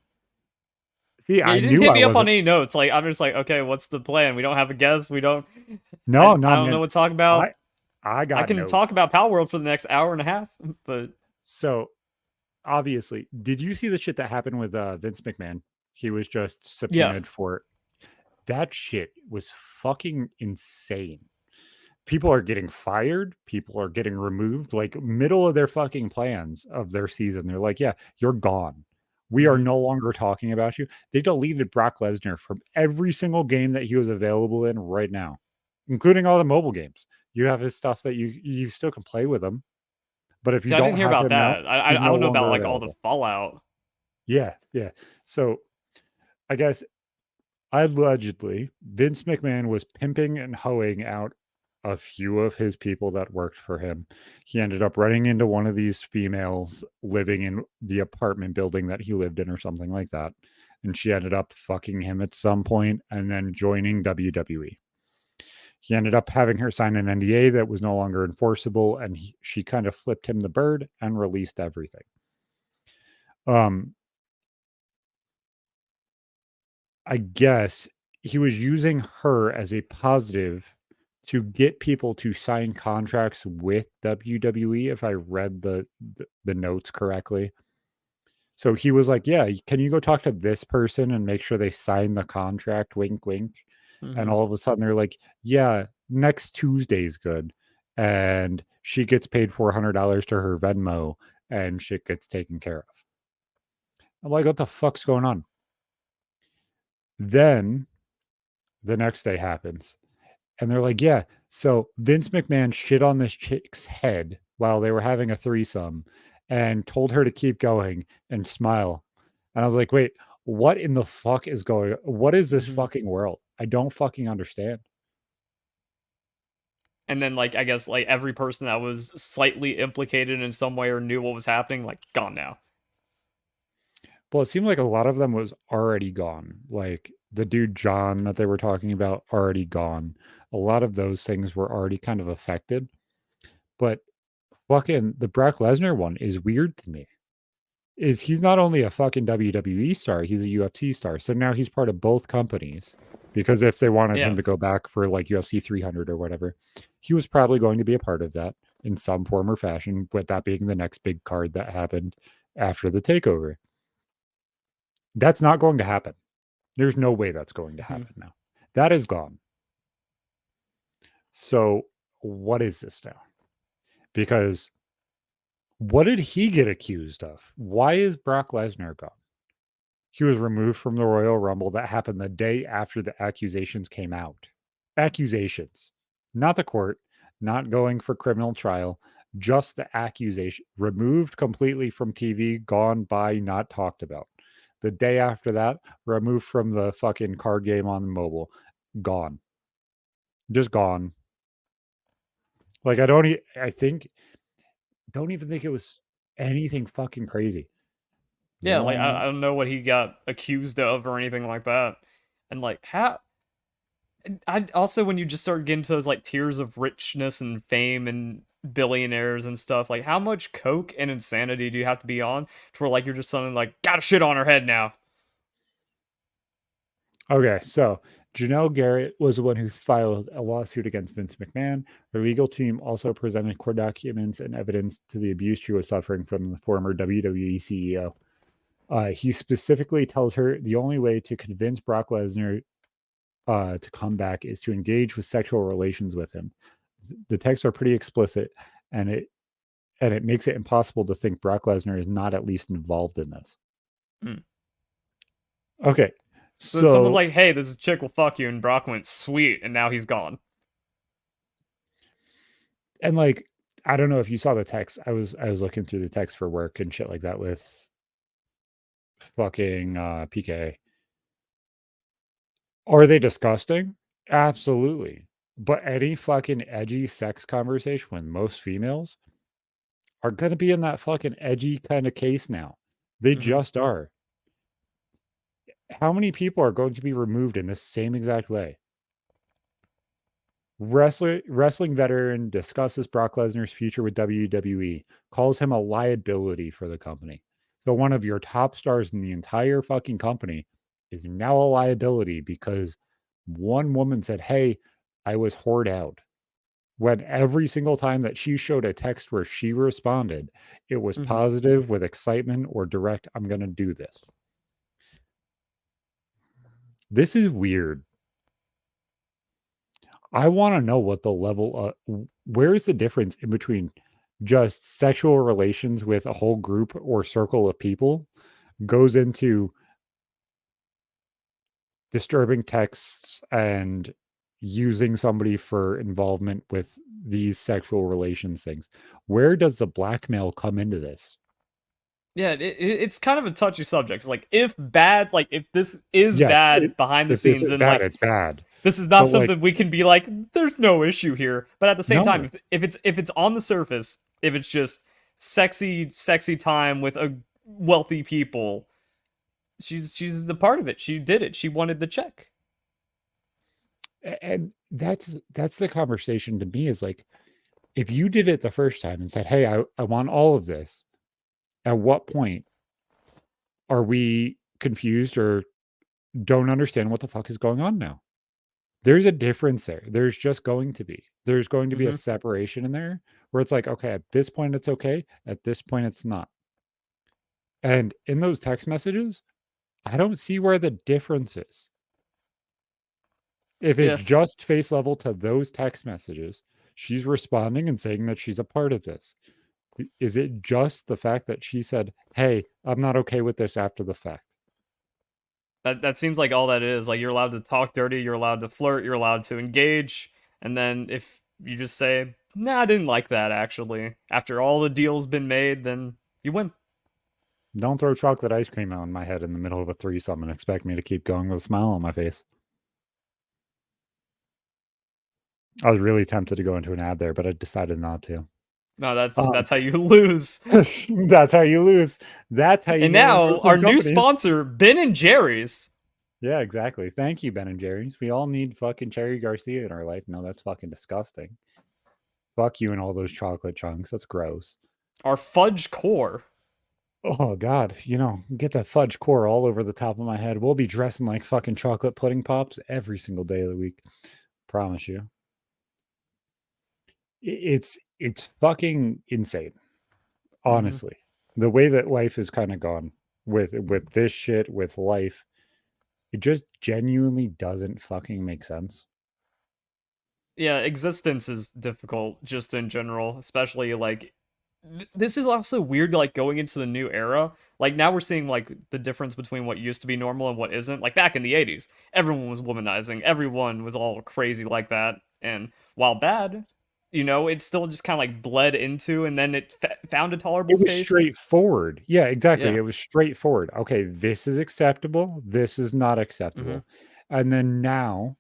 See, Yeah, I you didn't knew hit I me up on wasn't. any notes. Like, I'm just like, okay, what's the plan? We don't have a guest. We don't. No, I no, don't man. know what to talk about. I got I can notes. talk about Palworld for the next hour and a half, but So, obviously, did you see the shit that happened with Vince McMahon? He was just subpoenaed for that shit. Was fucking insane. People are getting fired. People are getting removed. Like middle of their fucking plans of their season, they're like, "Yeah, you're gone. We are no longer talking about you." They deleted Brock Lesnar from every single game that he was available in right now, including all the mobile games. You have his stuff that you still can play with him, but if you see, I don't didn't hear have about him now, that. he's I no don't know about longer like all the available. fallout. Yeah, yeah. So I guess allegedly Vince McMahon was pimping and hoeing out a few of his people that worked for him. He ended up running into one of these females living in the apartment building that he lived in or something like that. And she ended up fucking him at some point and then joining WWE. He ended up having her sign an NDA that was no longer enforceable, and she kind of flipped him the bird and released everything. I guess he was using her as a positive to get people to sign contracts with WWE, if I read the notes correctly. So he was like, "Yeah, can you go talk to this person and make sure they sign the contract? Wink, wink." And all of a sudden they're like, "Yeah, next Tuesday's good," and she gets paid $400 to her Venmo, and shit gets taken care of. I'm like, "What the fuck's going on?" Then the next day happens. And they're like, "Yeah, so Vince McMahon shit on this chick's head while they were having a threesome and told her to keep going and smile." And I was like, "Wait, what in the fuck is what is this fucking world? I don't fucking understand." And then like I guess like every person that was slightly implicated in some way or knew what was happening, like gone now. Well, it seemed like a lot of them was already gone. Like the dude John that they were talking about already gone. A lot of those things were already kind of affected. But fucking the Brock Lesnar one is weird to me. He's not only a fucking WWE star, he's a UFC star. So now he's part of both companies. Because if they wanted him Yeah. to go back for like UFC 300 or whatever, he was probably going to be a part of that in some form or fashion, with that being the next big card that happened after the takeover. That's not going to happen. There's no way that's going to happen now. That is gone. So what is this now? Because what did he get accused of? Why is Brock Lesnar gone? He was removed from the Royal Rumble. That happened the day after the accusations came out. Accusations, not the court, not going for criminal trial, just the accusation. Removed completely from TV, gone by, not talked about. The day after that, removed from the fucking card game on mobile, gone. Just gone. Like, don't even think it was anything fucking crazy. Yeah, like I One, don't know what he got accused of or anything like that. And like how I also when you just start getting to those like tiers of richness and fame and billionaires and stuff. Like, how much coke and insanity do you have to be on to where like you're just something like got a shit on her head now? Okay, so Janelle Garrett was the one who filed a lawsuit against Vince McMahon. Her legal team also presented court documents and evidence to the abuse she was suffering from the former WWE CEO. He specifically tells her the only way to convince Brock Lesnar to come back is to engage with sexual relations with him. The texts are pretty explicit, and it makes it impossible to think Brock Lesnar is not at least involved in this. Mm. Okay, So someone's so like, "Hey, this chick will fuck you," and Brock went, "Sweet," and now he's gone. and like I don't know if you saw the text. I was looking through the text for work and shit like that with fucking PK. Are they disgusting? Absolutely. But any fucking edgy sex conversation with most females are going to be in that fucking edgy kind of case now. They Mm-hmm. just are. How many people are going to be removed in this same exact way? Wrestling veteran discusses Brock Lesnar's future with WWE, calls him a liability for the company. So one of your top stars in the entire fucking company is now a liability because one woman said, "Hey, I was whored out." When every single time that she showed a text where she responded, it was Mm-hmm. positive with excitement or direct, "I'm going to do this." This is weird. I want to know what the level where is the difference in between just sexual relations with a whole group or circle of people goes into disturbing texts and using somebody for involvement with these sexual relations things. Where does the blackmail come into this? Yeah, it's kind of a touchy subject. It's like if bad, like if this is Yes, bad behind the if this scenes, is and bad, like it's bad. this is not But like, something we can be like, there's no issue here. But at the same time, no, if it's on the surface, if it's just sexy time with a wealthy people, she's the part of it. She did it. She wanted the check. and that's the conversation to me is like, if you did it the first time and said, "Hey, I want all of this," at what point are we confused or don't understand what the fuck is going on now? There's a difference there. There's just going to be. There's going to be a Mm-hmm. separation in there where it's like, okay, at this point it's okay, at this point it's not. And in those text messages, I don't see where the difference is. If Yeah, it's just face level to those text messages, she's responding and saying that she's a part of this. Is it just the fact that she said, "Hey, I'm not okay with this," after the fact? that seems like all that is. Like you're allowed to talk dirty, you're allowed to flirt, you're allowed to engage, and then if you just say, "Nah, I didn't like that," actually, after all the deal's been made, then you win. Don't throw chocolate ice cream out in my head in the middle of a threesome and expect me to keep going with a smile on my face. I was really tempted to go into an ad there, but I decided not to. No, Um, that's how you lose. that's how you lose. That's how you And know when now our wrestling new companies. sponsor, Ben and Jerry's. Yeah, exactly. Thank you, Ben and Jerry's. We all need fucking Cherry Garcia in our life. No, that's fucking disgusting. Fuck you and all those chocolate chunks. That's gross. Our fudge core. Oh God, get that fudge core all over the top of my head. We'll be dressing like fucking chocolate pudding pops every single day of the week. Promise you. It's fucking insane. Mm-hmm. Honestly. The way that life has kind of gone with this shit, with life, it just genuinely doesn't fucking make sense. Yeah, existence is difficult just in general, especially like this is also weird like going into the new era. Like now we're seeing like the difference between what used to be normal and what isn't. Like back in the 80s, everyone was womanizing. Everyone was all crazy like that. And while bad, it still just kind of like bled into and then it found a tolerable It was space. straightforward. Yeah, exactly. Yeah. It was straightforward. Okay, this is acceptable. This is not Mm-hmm. acceptable. And then now,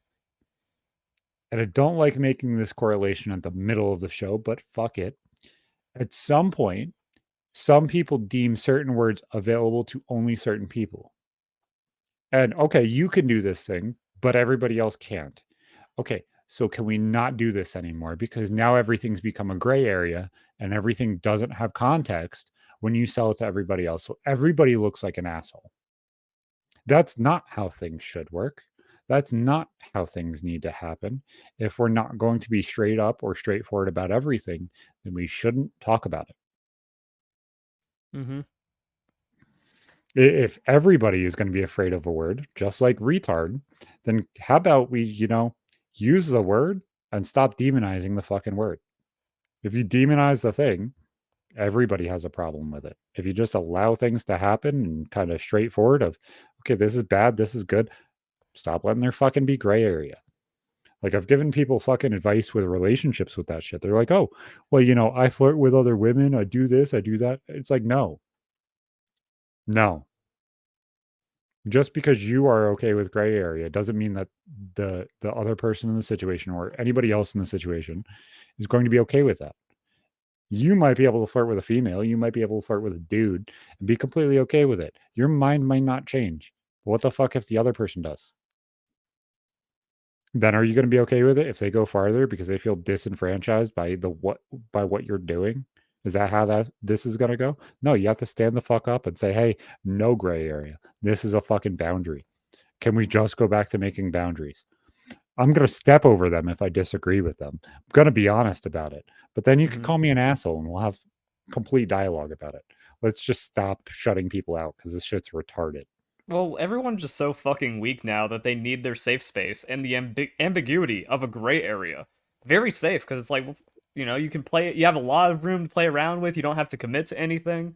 and I don't like making this correlation at the middle of the show, but fuck it. At some point, some people deem certain words available to only certain people. And okay, you can do this thing, but everybody else can't. Okay, So can we not do this anymore? Because now everything's become a gray area and everything doesn't have context when you sell it to everybody else. So everybody looks like an asshole. That's not how things should work. That's not how things need to happen. If we're not going to be straight up or straightforward about everything, then we shouldn't talk about it. Mm-hmm. If everybody is going to be afraid of a word, just like retard, then how about we, use the word and stop demonizing the fucking word? If you demonize the thing, everybody has a problem with it. If you just allow things to happen and kind of straightforward of, okay, this is bad, this is good, stop letting there fucking be gray area. Like I've given people fucking advice with relationships with that shit. They're like, oh, well, I flirt with other women, I do this, I do that. It's like, no. Just because you are okay with gray area doesn't mean that the other person in the situation or anybody else in the situation is going to be okay with that. You might be able to flirt with a female, you might be able to flirt with a dude and be completely okay with it. Your mind might not change. But what the fuck if the other person does? Then are you going to be okay with it if they go farther because they feel disenfranchised by what you're doing? Is that how this is going to go? No, you have to stand the fuck up and say, hey, no gray area. This is a fucking boundary. Can we just go back to making boundaries? I'm going to step over them if I disagree with them. I'm going to be honest about it. But then you can call me an asshole and we'll have complete dialogue about it. Let's just stop shutting people out because this shit's retarded. Well, everyone's just so fucking weak now that they need their safe space and the ambiguity of a gray area. Very safe, because it's like, you can play it. You have a lot of room to play around with. You don't have to commit to anything.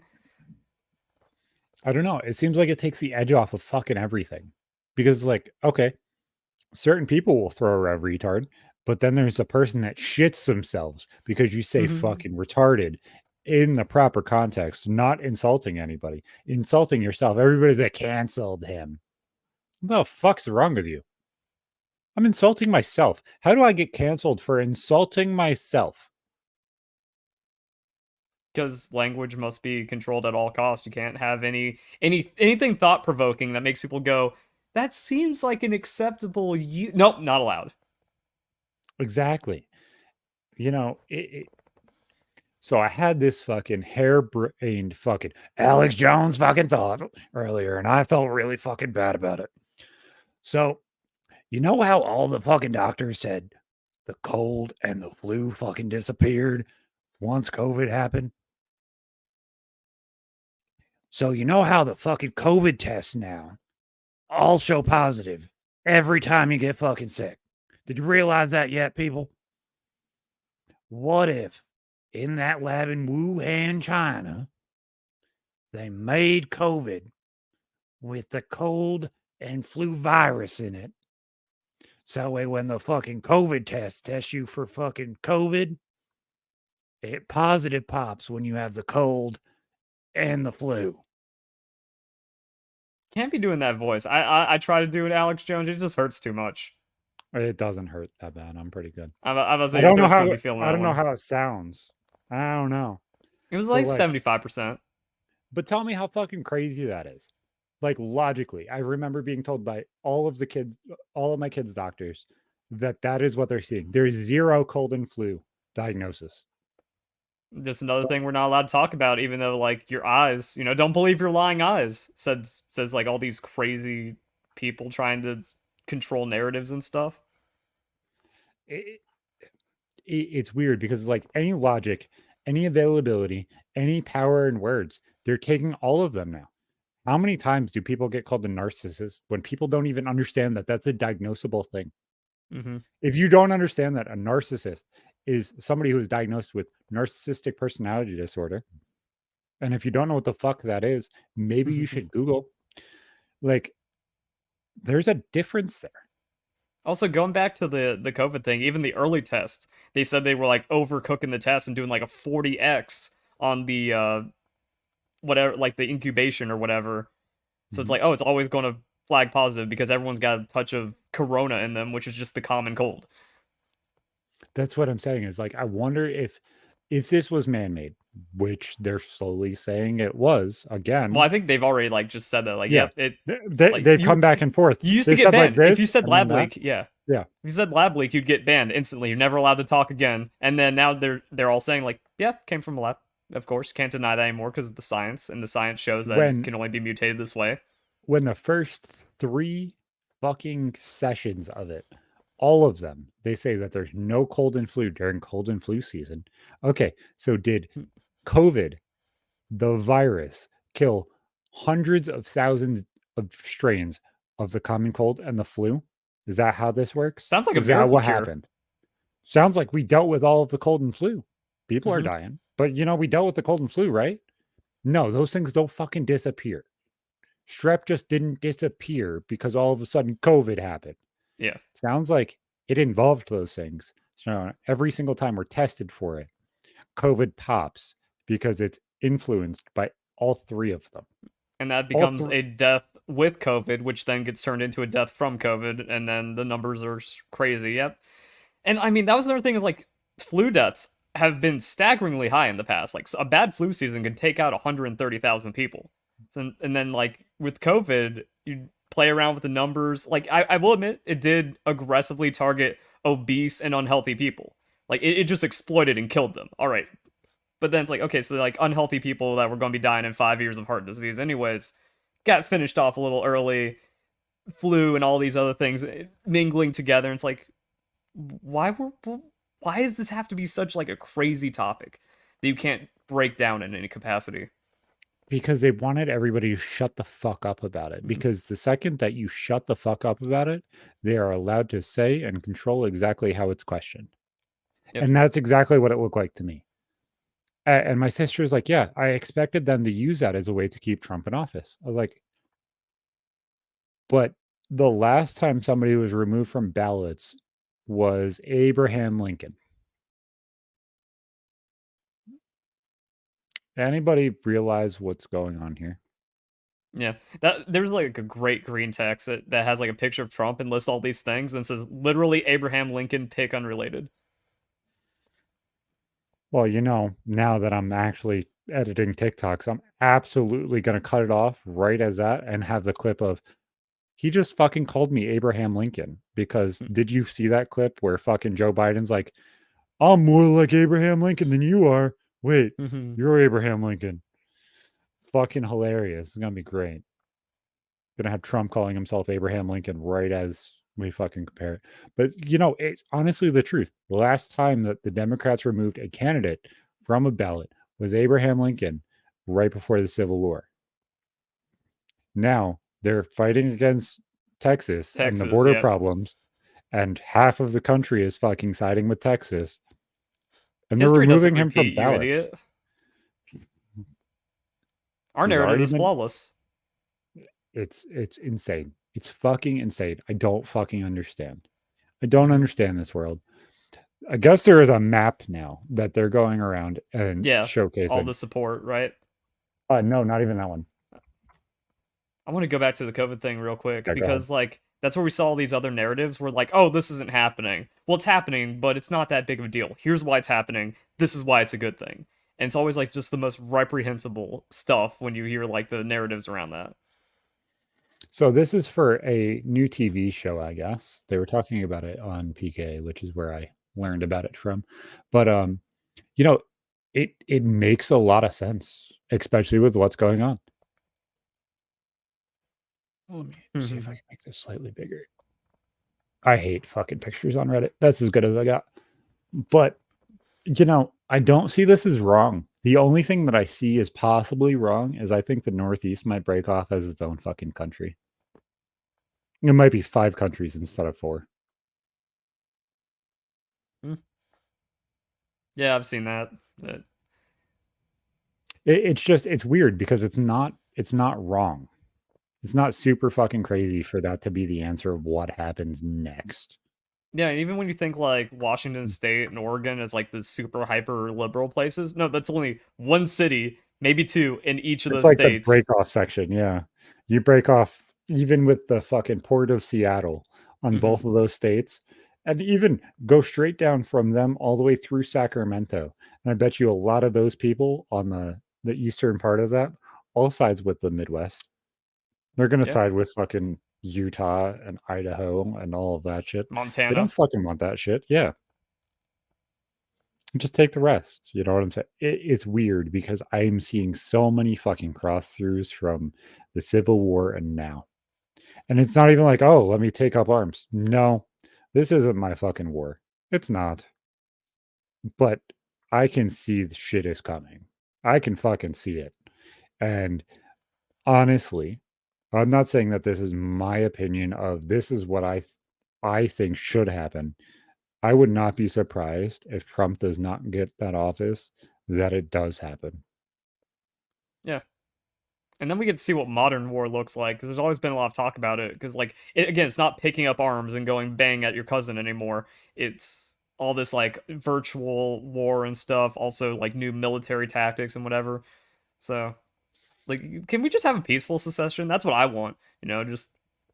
I don't know. It seems like it takes the edge off of fucking everything. Because it's like, okay, certain people will throw around retard, but then there's a person that shits themselves because you say fucking retarded in the proper context, not insulting anybody, insulting yourself. Everybody's like, canceled him. What the fuck's wrong with you? I'm insulting myself. How do I get canceled for insulting myself? Because language must be controlled at all costs. You can't have anything thought provoking that makes people go, that seems like an acceptable nope, not allowed. Exactly. So I had this fucking harebrained fucking Alex Jones fucking thought earlier, and I felt really fucking bad about it. So, you know how all the fucking doctors said the cold and the flu fucking disappeared once COVID happened? So you know how the fucking COVID tests now all show positive every time you get fucking sick? Did you realize that yet, people? What if in that lab in Wuhan, China, they made COVID with the cold and flu virus in it? So when the fucking COVID test you for fucking COVID, it positive pops when you have the cold and the flu. Can't be doing that voice. I try to do an Alex Jones. It just hurts too much. It doesn't hurt that bad. I'm pretty good. I don't know how it sounds. I don't know. It was like 75%. But tell me how fucking crazy that is. Like logically, I remember being told by all of my kids' doctors that is what they're seeing. There's zero cold and flu diagnosis. Just another thing we're not allowed to talk about, even though like your eyes, don't believe your lying eyes, says like all these crazy people trying to control narratives and stuff. It's weird because like any logic, any availability, any power in words, they're taking all of them now. How many times do people get called a narcissist when people don't even understand that that's a diagnosable thing? If you don't understand that a narcissist is somebody who is diagnosed with narcissistic personality disorder, and if you don't know what the fuck that is, maybe you should Google. Like, there's a difference there. Also, going back to the COVID thing, even the early test, they said they were like overcooking the test and doing like a 40x on the whatever, like the incubation or whatever. So it's like, oh, it's always going to flag positive because everyone's got a touch of corona in them, which is just the common cold. That's what I'm saying is like, I wonder if this was man-made, which they're slowly saying it was again. Well, I think they've already like just said that, like, yeah, yep, they've come back and forth. You used to get banned if you said lab leak. Yeah, Yeah. If you said lab leak, you'd get banned instantly. You're never allowed to talk again. And then now they're all saying like, yeah, came from a lab. Of course, can't deny that anymore because of the science, and the science shows that it When can only be mutated this way. when the first 3 fucking sessions of it, all of them, they say that there's no cold and flu during cold and flu season. Okay, so did COVID, the virus, kill hundreds of thousands of strains of the common cold and the flu? Is that how this works? Sounds like a Is that miracle what cure. happened? Sounds like we dealt with all of the cold and flu. People are Mhm. dying. But we dealt with the cold and flu, right? No, those things don't fucking disappear. Strep just didn't disappear because all of a sudden COVID happened. Yeah. Sounds like it involved those things. So every single time we're tested for it, COVID pops because it's influenced by all 3 of them. And that All becomes three. a death with COVID, which then gets turned into a death from COVID, and then the numbers are crazy. Yep. And I mean, that was another thing is like flu deaths have been staggeringly high in the past. Like a bad flu season can take out 130,000 people. And then like with COVID, you play around with the numbers. Like I will admit, it did aggressively target obese and unhealthy people. Like it just exploited and killed them. All right. But then it's like, okay, so like unhealthy people that were going to be dying in 5 years of heart disease, anyways, got finished off a little early. Flu and all these other things mingling together. And it's like, why does this have to be such like a crazy topic that you can't break down in any capacity? Because they wanted everybody to shut the fuck up about it. Because the second that you shut the fuck up about it, they are allowed to say and control exactly how it's questioned. Yep. And that's exactly what it looked like to me. And my sister's like, yeah, I expected them to use that as a way to keep Trump in office. I was like, but the last time somebody was removed from ballots was Abraham Lincoln. Anybody realize what's going on here? Yeah, that there's like a great green text that has like a picture of Trump and lists all these things and says literally Abraham Lincoln pick unrelated. Well, now that I'm actually editing TikToks, I'm absolutely going to cut it off right as that and have the clip of he just fucking called me Abraham Lincoln. Because did you see that clip where fucking Joe Biden's like, I'm more like Abraham Lincoln than you are. Wait, you're Abraham Lincoln. Fucking hilarious. It's going to be great. Going to have Trump calling himself Abraham Lincoln right as we fucking compare it. But, it's honestly the truth. The last time that the Democrats removed a candidate from a ballot was Abraham Lincoln right before the Civil War. Now they're fighting against Texas and the border yeah. problems, and half of the country is fucking siding with Texas. And History they're doesn't removing him from repeat, you ballots. idiot. Our He's narrative already is been. flawless. It's insane. It's fucking insane. I don't fucking understand. I don't understand this world. I guess there is a map now that they're going around and Yeah, showcasing. all the support, right? No, not even that one. I want to go back to the COVID thing real quick Yeah, go ahead. because like that's where we saw all these other narratives where like, oh, this isn't happening. Well, it's happening, but it's not that big of a deal. Here's why it's happening. This is why it's a good thing. And it's always like just the most reprehensible stuff when you hear like the narratives around that. So this is for a new TV show, I guess. They were talking about it on PK, which is where I learned about it from. But it makes a lot of sense, especially with what's going on. Let me see if I can make this slightly bigger. I hate fucking pictures on Reddit. That's as good as I got. But I don't see this as wrong. The only thing that I see is possibly wrong is I think the Northeast might break off as its own fucking country. It might be 5 countries instead of 4. Yeah, I've seen that. It's weird because it's not wrong. It's not super fucking crazy for that to be the answer of what happens next. Yeah, even when you think like Washington State and Oregon as like the super hyper liberal places, no, that's only one city, maybe 2 in each of It's those like the states. break off section, yeah. You break off even with the fucking Port of Seattle on both of those states, and even go straight down from them all the way through Sacramento. And I bet you a lot of those people on the eastern part of that all sides with the Midwest. They're going to Yeah. side with fucking Utah and Idaho and all of that shit. They Montana. don't fucking want that shit. Yeah. Just take the rest. You know what I'm saying? It's weird because I'm seeing so many fucking cross throughs from the Civil War and now. And it's not even like, oh, let me take up arms. No, this isn't my fucking war. It's not. But I can see the shit is coming. I can fucking see it. And honestly, I'm not saying that this is my opinion of this is what I think should happen. I would not be surprised if Trump does not get that office, that it does happen. Yeah. And then we get to see what modern war looks like, because there's always been a lot of talk about it. Because, like, again, it's not picking up arms and going bang at your cousin anymore. It's all this, like, virtual war and stuff, also, like, new military tactics and whatever. So, like, can we just have a peaceful secession? That's what I want. Just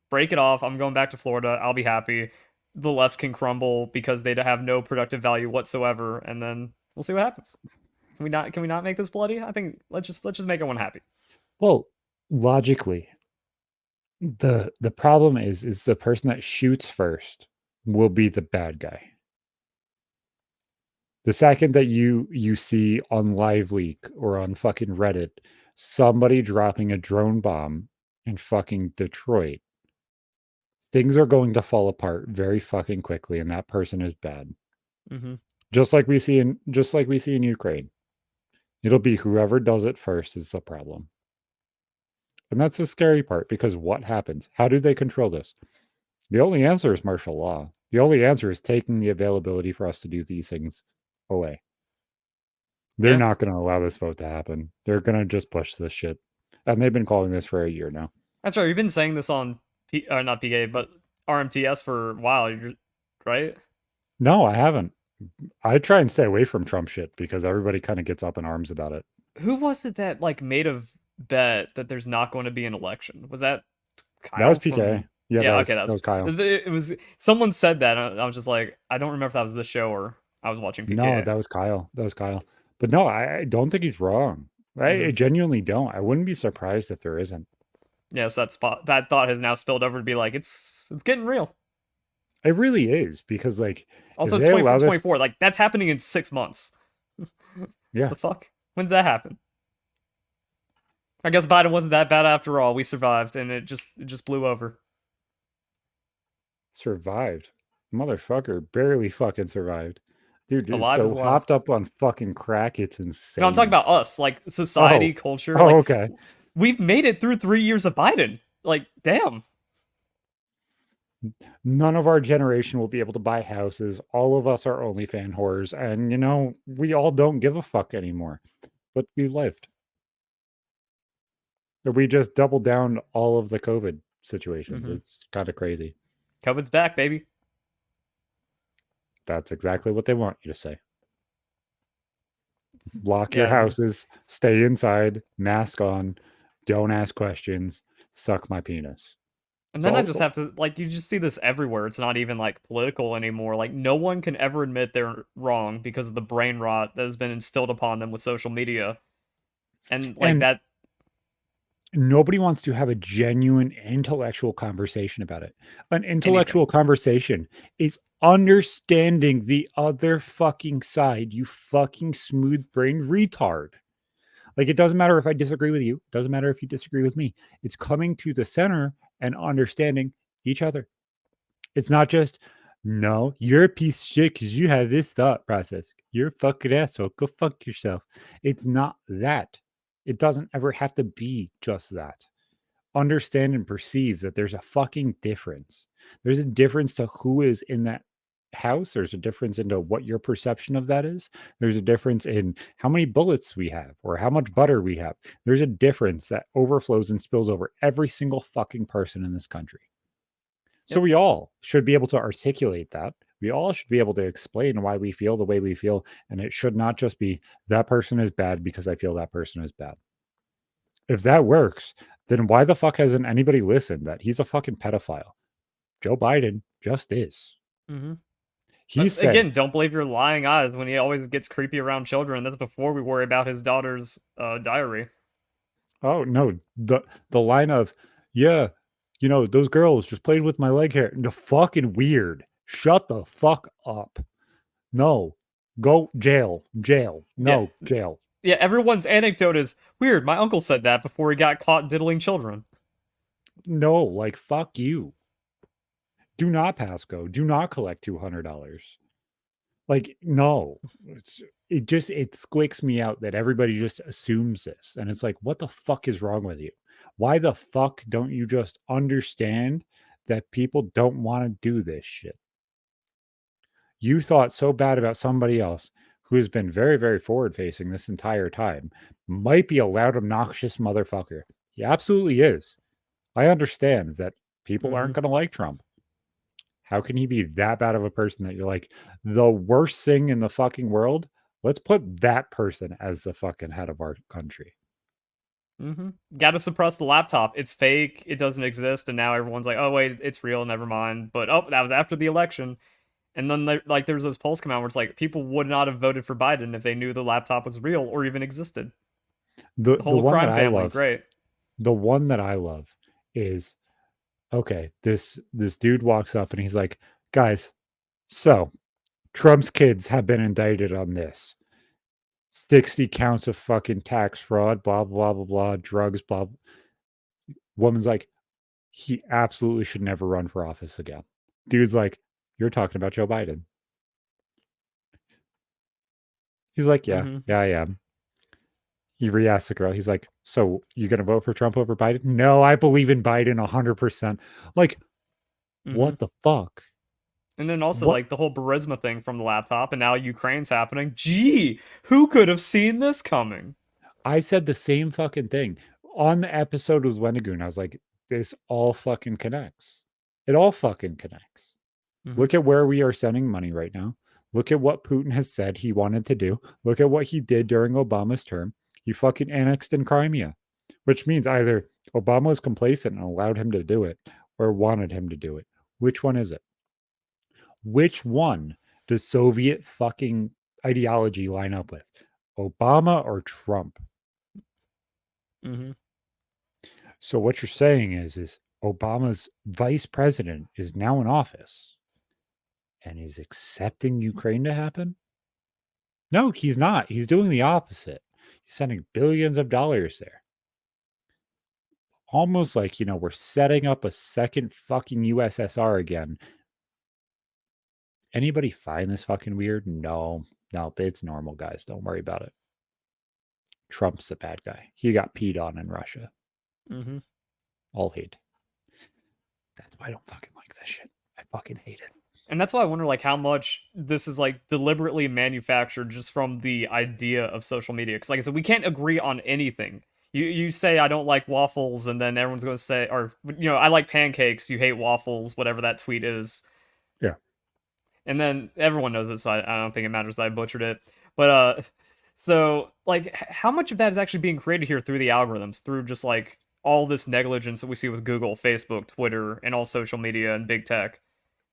break it off. I'm going back to Florida. I'll be happy. The left can crumble because they have no productive value whatsoever, and then we'll see what happens. Can we not make this bloody? I think let's just make everyone happy. Well, logically, the problem is the person that shoots first will be the bad guy. The second that you see on Live Leak or on fucking Reddit somebody dropping a drone bomb in fucking Detroit, things are going to fall apart very fucking quickly, and that person is bad. Mm-hmm. Just like we see in Ukraine. It'll be whoever does it first is the problem. And that's the scary part, because what happens? How do they control this? The only answer is martial law. The only answer is taking the availability for us to do these things away. They're Yeah. not going to allow this vote to happen. They're going to just push this shit. And they've been calling this for a year now. That's right. You've been saying this on not PK, but RMTS for a while, right? No, I haven't. I try and stay away from Trump shit because everybody kind of gets up in arms about it. Who was it that like made a bet that there's not going to be an election? Was that That Kyle was PK. from? Yeah, Yeah, okay, that was Kyle. it was someone said that. And I was just like, I don't remember if that was the show or I was watching No, PK. that was Kyle. That was Kyle. But no, I don't think he's wrong. I genuinely don't. I wouldn't be surprised if there isn't. Yeah, so that thought has now spilled over to be like it's getting real. It really is, because like Also, if it's they 24, allow this, 24. Like that's happening in 6 months. yeah, The fuck? When did that happen? I guess Biden wasn't that bad after all. We survived, and it just blew over. survived. Motherfucker barely fucking survived. Dude is Alive is so alive. hopped up on fucking crack, it's insane. No, I'm talking about us, like society, Oh, culture. oh, Like okay. we've made it through 3 years of Biden. Like, damn. None of our generation will be able to buy houses. All of us are OnlyFan whores, and we all don't give a fuck anymore. But we lived. We just doubled down all of the COVID situations. Mm-hmm. It's kind of crazy. COVID's back, baby. That's exactly what they want you to say. Lock your Yeah, houses, stay inside, mask on, don't ask questions, suck my penis. and then I So just have to like you just see this everywhere. It's not even like political anymore. Like no one can ever admit they're wrong because of the brain rot that has been instilled upon them with social media. And like and that nobody wants to have a genuine intellectual conversation about it. An anything. intellectual conversation is understanding the other fucking side, you fucking smooth brain retard. Like, it doesn't matter if I disagree with you, it doesn't matter if you disagree with me. It's coming to the center and understanding each other. It's not just, no, you're a piece of shit because you have this thought process. You're a fucking asshole. Go fuck yourself. It's not that. It doesn't ever have to be just that. Understand and perceive that there's a fucking difference. There's a difference to who is in that house. There's a difference into what your perception of that is. There's a difference in how many bullets we have or how much butter we have. There's a difference that overflows and spills over every single fucking person in this country. So Yep. we all should be able to articulate that. We all should be able to explain why we feel the way we feel. And it should not just be that person is bad because I feel that person is bad. If that works, then why the fuck hasn't anybody listened that he's a fucking pedophile? Joe Biden just is. Mm-hmm. He said, Again, don't believe your lying eyes when he always gets creepy around children. That's before we worry about his daughter's diary. oh no, the line of, yeah, You know, those girls just played with my leg hair. No, fucking weird. Shut the fuck up. No. Go jail. Jail. Yeah, No, jail. yeah. Everyone's anecdote is weird. My uncle said that before he got caught diddling children. No, like fuck you. Do not pass go. Do not collect $200. Like, no. It squicks me out that everybody just assumes this. And it's like, what the fuck is wrong with you? Why the fuck don't you just understand that people don't want to do this shit? You thought so bad about somebody else who has been very, very forward facing this entire time, might be a loud, obnoxious motherfucker. He absolutely is. I understand that people aren't going to like Trump. How can he be that bad of a person that you're like, the worst thing in the fucking world? Let's put that person as the fucking head of our country. Got to suppress the laptop. It's fake. It doesn't exist. And now everyone's like, oh, wait, it's real. Never mind. But oh, that was after the election. And then there's those polls come out where it's like people would not have voted for Biden if they knew the laptop was real or even existed. The The whole one crime that I family, love, great. the one that I love is, okay, this dude walks up and he's like, guys, so Trump's kids have been indicted on this. 60 counts of fucking tax fraud, blah, blah, blah, blah, drugs, blah. Woman's like, he absolutely should never run for office again. Dude's like, you're talking about Joe Biden. He's like, yeah, I am. He re-asks the girl. He's like, so you going to vote for Trump over Biden? No, I believe in Biden 100%. Like, what the fuck? And then also What? like the whole Burisma thing from the laptop, and now Ukraine's happening. Gee, who could have seen this coming? I said the same fucking thing on the episode with Wendigoon. I was like, this all fucking connects. It all fucking connects. Look at where we are sending money right now. Look at what Putin has said he wanted to do. Look at what he did during Obama's term. He fucking annexed in Crimea, which means either Obama was complacent and allowed him to do it or wanted him to do it. Which one is it? Which one does Soviet fucking ideology line up with? Obama or Trump? So what you're saying is Obama's vice president is now in office and is accepting Ukraine to happen? No, he's not. He's doing the opposite. He's sending billions of dollars there. Almost like, we're setting up a second fucking USSR again. Anybody find this fucking weird? No, it's normal, guys. Don't worry about it. Trump's the bad guy. He got peed on in Russia. All hate. That's why I don't fucking like this shit. I fucking hate it. And that's why I wonder like how much this is like deliberately manufactured just from the idea of social media. Because like I said, we can't agree on anything. You say I don't like waffles, and then everyone's going to say, or I like pancakes. You hate waffles, whatever that tweet is. Yeah. And then everyone knows it, so I don't think it matters that I butchered it. But so like how much of that is actually being created here through the algorithms, through just like all this negligence that we see with Google, Facebook, Twitter, and all social media and big tech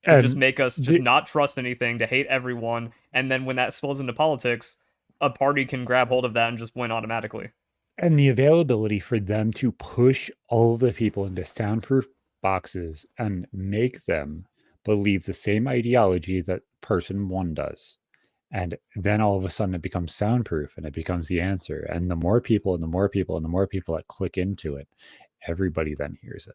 to just make us just not trust anything, to hate everyone, and then when that spills into politics, a party can grab hold of that and just win automatically. And the availability for them to push all of the people into soundproof boxes and make them believe the same ideology that person one does. And then all of a sudden it becomes soundproof and it becomes the answer. And the more people and the more people and the more people that click into it, everybody then hears it.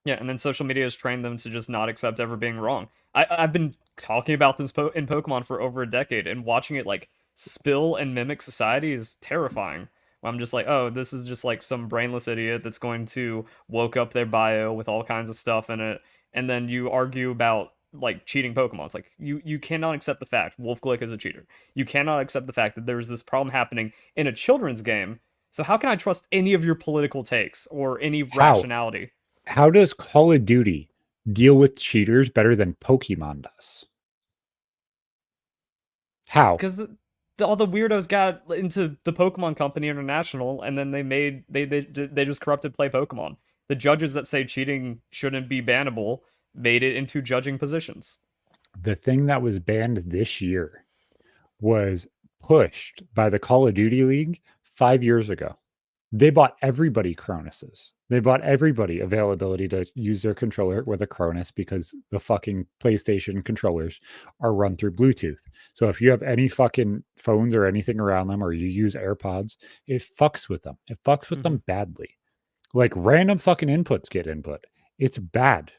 Yeah, and then social media has trained them to just not accept ever being wrong. I've been talking about this in Pokemon for over a decade, and watching it like spill and mimic society is terrifying. I'm just like, oh, this is just like some brainless idiot that's going to woke up their bio with all kinds of stuff in it, and then you argue about like cheating Pokemon. It's like you cannot accept the fact Wolf-Glick is a cheater. You cannot accept the fact that there's this problem happening in a children's game. So how can I trust any of your political takes or any rationality? How does Call of Duty deal with cheaters better than Pokemon does? How? Because all the weirdos got into the Pokemon Company International, and then they just corrupted Play Pokemon. The judges that say cheating shouldn't be bannable made it into judging positions. The thing that was banned this year was pushed by the Call of Duty League 5 years ago. They bought everybody Cronus's. They bought everybody availability to use their controller with a Cronus because the fucking PlayStation controllers are run through Bluetooth. So if you have any fucking phones or anything around them, or you use AirPods, it fucks with them. It fucks with them badly. Like random fucking inputs get input. It's bad.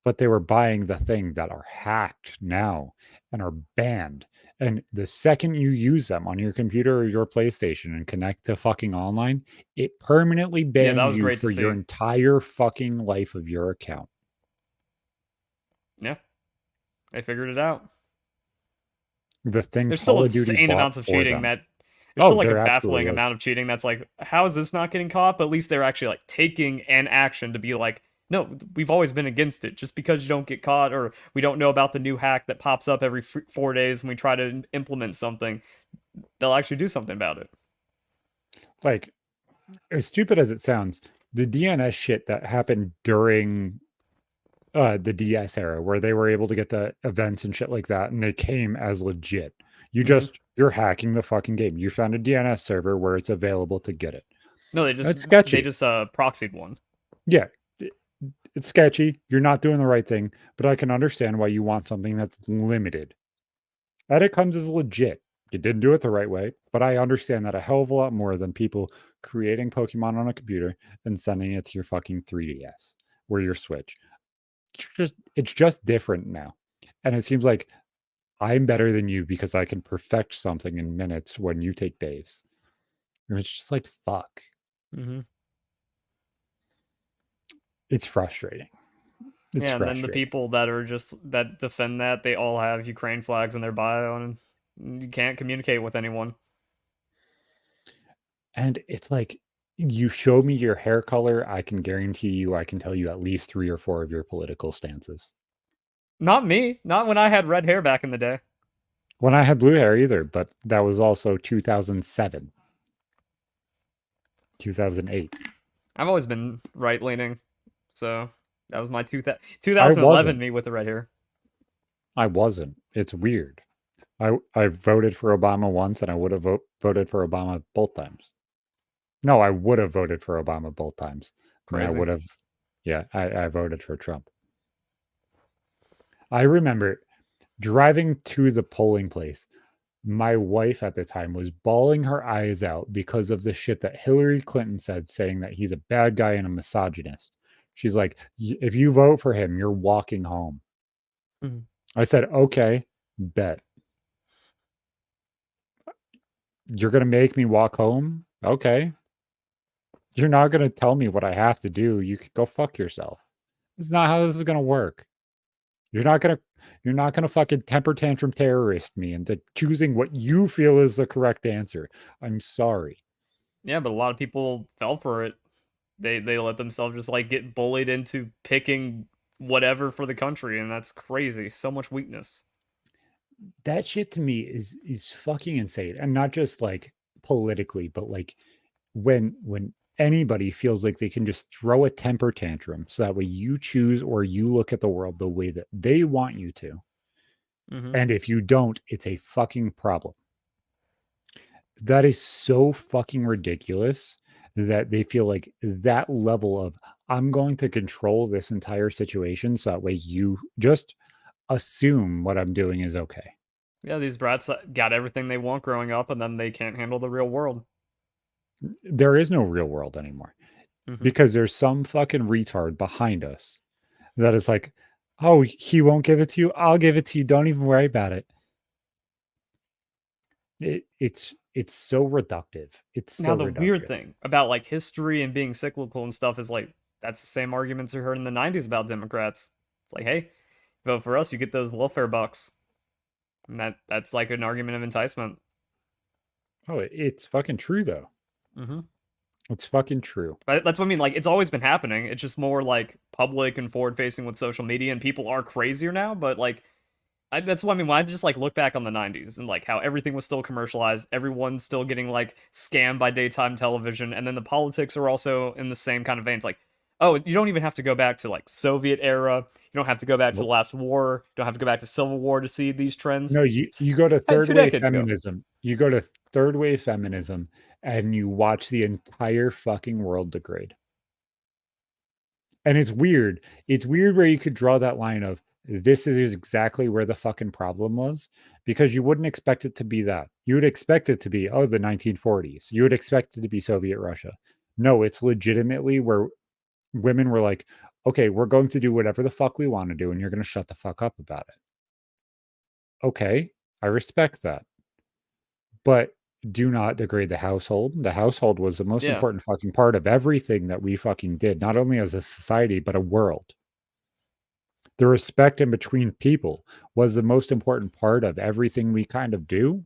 But they were buying the thing that are hacked now and are banned. And the second you use them on your computer or your PlayStation and connect to fucking online, it permanently Yeah, that bans was you great to for your see. entire fucking life of your account. Yeah, they figured it out. The thing There's still Call of Duty insane bought amounts of for cheating them. that there's still Oh, like a there absolutely baffling amount is. of cheating that's like, how is this not getting caught? But at least they're actually like taking an action to be like, no, we've always been against it. Just because you don't get caught or we don't know about the new hack that pops up every 4 days when we try to implement something, they'll actually do something about it. Like, as stupid as it sounds, the DNS shit that happened during the DS era, where they were able to get the events and shit like that, and they came as legit. You're hacking the fucking game. You found a DNS server where it's available to get it. No, That's they sketchy. just proxied one. Yeah, it's sketchy. You're not doing the right thing, but I can understand why you want something that's limited. That it comes as legit. You didn't do it the right way, but I understand that a hell of a lot more than people creating Pokemon on a computer and sending it to your fucking 3DS or your Switch. It's just different now. And it seems like I'm better than you because I can perfect something in minutes when you take days. And it's just like, fuck. It's frustrating. It's Yeah, and then the frustrating. people that are just that defend that, they all have Ukraine flags in their bio, and you can't communicate with anyone. And it's like, you show me your hair color, I can guarantee you I can tell you at least 3 or 4 of your political stances. Not me. Not when I had red hair back in the day. When I had blue hair either, but that was also 2007. 2008. I've always been right leaning, so that was my 2011 I wasn't. me with the red hair. I wasn't. It's weird. I voted for Obama once, and I would have voted for Obama both times. No, I would have voted for Obama both times. And I Crazy. would have, yeah, I voted for Trump. I remember driving to the polling place. My wife at the time was bawling her eyes out because of the shit that Hillary Clinton said, saying that he's a bad guy and a misogynist. She's like, if you vote for him, you're walking home. I said, okay, bet. You're going to make me walk home? Okay. You're not going to tell me what I have to do. You can go fuck yourself. It's not how this is going to work. You're not gonna fucking temper tantrum terrorist me into choosing what you feel is the correct answer. I'm sorry. Yeah, but a lot of people fell for it. They let themselves just like get bullied into picking whatever for the country, and that's crazy. So much weakness. That shit to me is fucking insane. And not just like politically, but like when anybody feels like they can just throw a temper tantrum so that way you choose or you look at the world the way that they want you to. And if you don't, it's a fucking problem. That is so fucking ridiculous that they feel like that level of, I'm going to control this entire situation so that way you just assume what I'm doing is okay. Yeah, these brats got everything they want growing up, and then they can't handle the real world. There is no real world anymore because there's some fucking retard behind us that is like, oh, he won't give it to you. I'll give it to you. Don't even worry about it. It's so reductive. It's so Now the reductive. weird thing about like history and being cyclical and stuff is like that's the same arguments we heard in the 90s about Democrats. It's like, hey, vote for us, you get those welfare bucks. And that's like an argument of enticement. Oh, it's fucking true though. It's fucking true. But that's what I mean. Like, it's always been happening. It's just more like public and forward facing with social media, and people are crazier now. But like, that's what I mean. When I just like look back on the 90s and like how everything was still commercialized, everyone's still getting like scammed by daytime television, and then the politics are also in the same kind of veins. Like, oh, you don't even have to go back to like Soviet era. You don't have to go back to the last war. You don't have to go back to Civil War to see these trends. No, you go to third wave feminism. You go to third wave feminism and you watch the entire fucking world degrade. And it's weird. It's weird where you could draw that line of this is exactly where the fucking problem was, because you wouldn't expect it to be that. You would expect it to be, oh, the 1940s. You would expect it to be Soviet Russia. No, it's legitimately where women were like, okay, we're going to do whatever the fuck we want to do, and you're going to shut the fuck up about it. Okay, I respect that. But do not degrade the household. The household was the most Yeah. important fucking part of everything that we fucking did, not only as a society, but a world. The respect in between people was the most important part of everything we kind of do.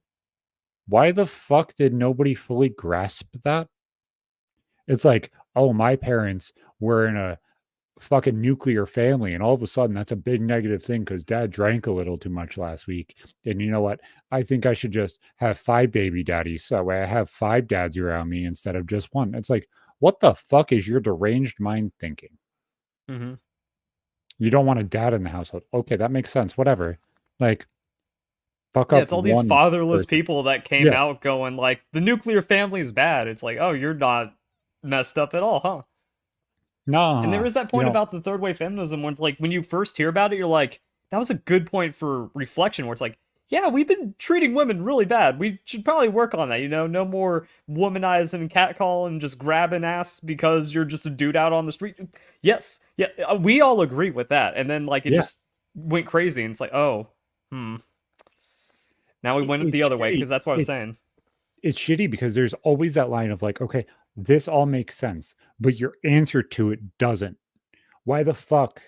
Why the fuck did nobody fully grasp that? It's like, oh, my parents were in a fucking nuclear family, and all of a sudden that's a big negative thing because dad drank a little too much last week. And you know what? I think I should just have 5 baby daddies so that way I have 5 dads around me instead of just one. It's like, what the fuck is your deranged mind thinking? Mm-hmm. You don't want a dad in the household. Okay, that makes sense. Whatever. Like, fuck Yeah, up it's all these one fatherless person. people that came Yeah. out going like the nuclear family is bad. It's like, oh, you're not messed up at all, huh? And there Nah. is that You point know, about the third wave feminism where it's like when you first hear about it, you're like, that was a good point for reflection where it's like, yeah, we've been treating women really bad. We should probably work on that, no more womanizing and catcalling and just grabbing ass because you're just a dude out on the street. Yes, yeah, we all agree with that. And then like it yeah. just went crazy and it's like, oh, now we went the It's other way shitty. because that's what I was saying. It's shitty because there's always that line of like, okay, this all makes sense, but your answer to it doesn't. Why the fuck?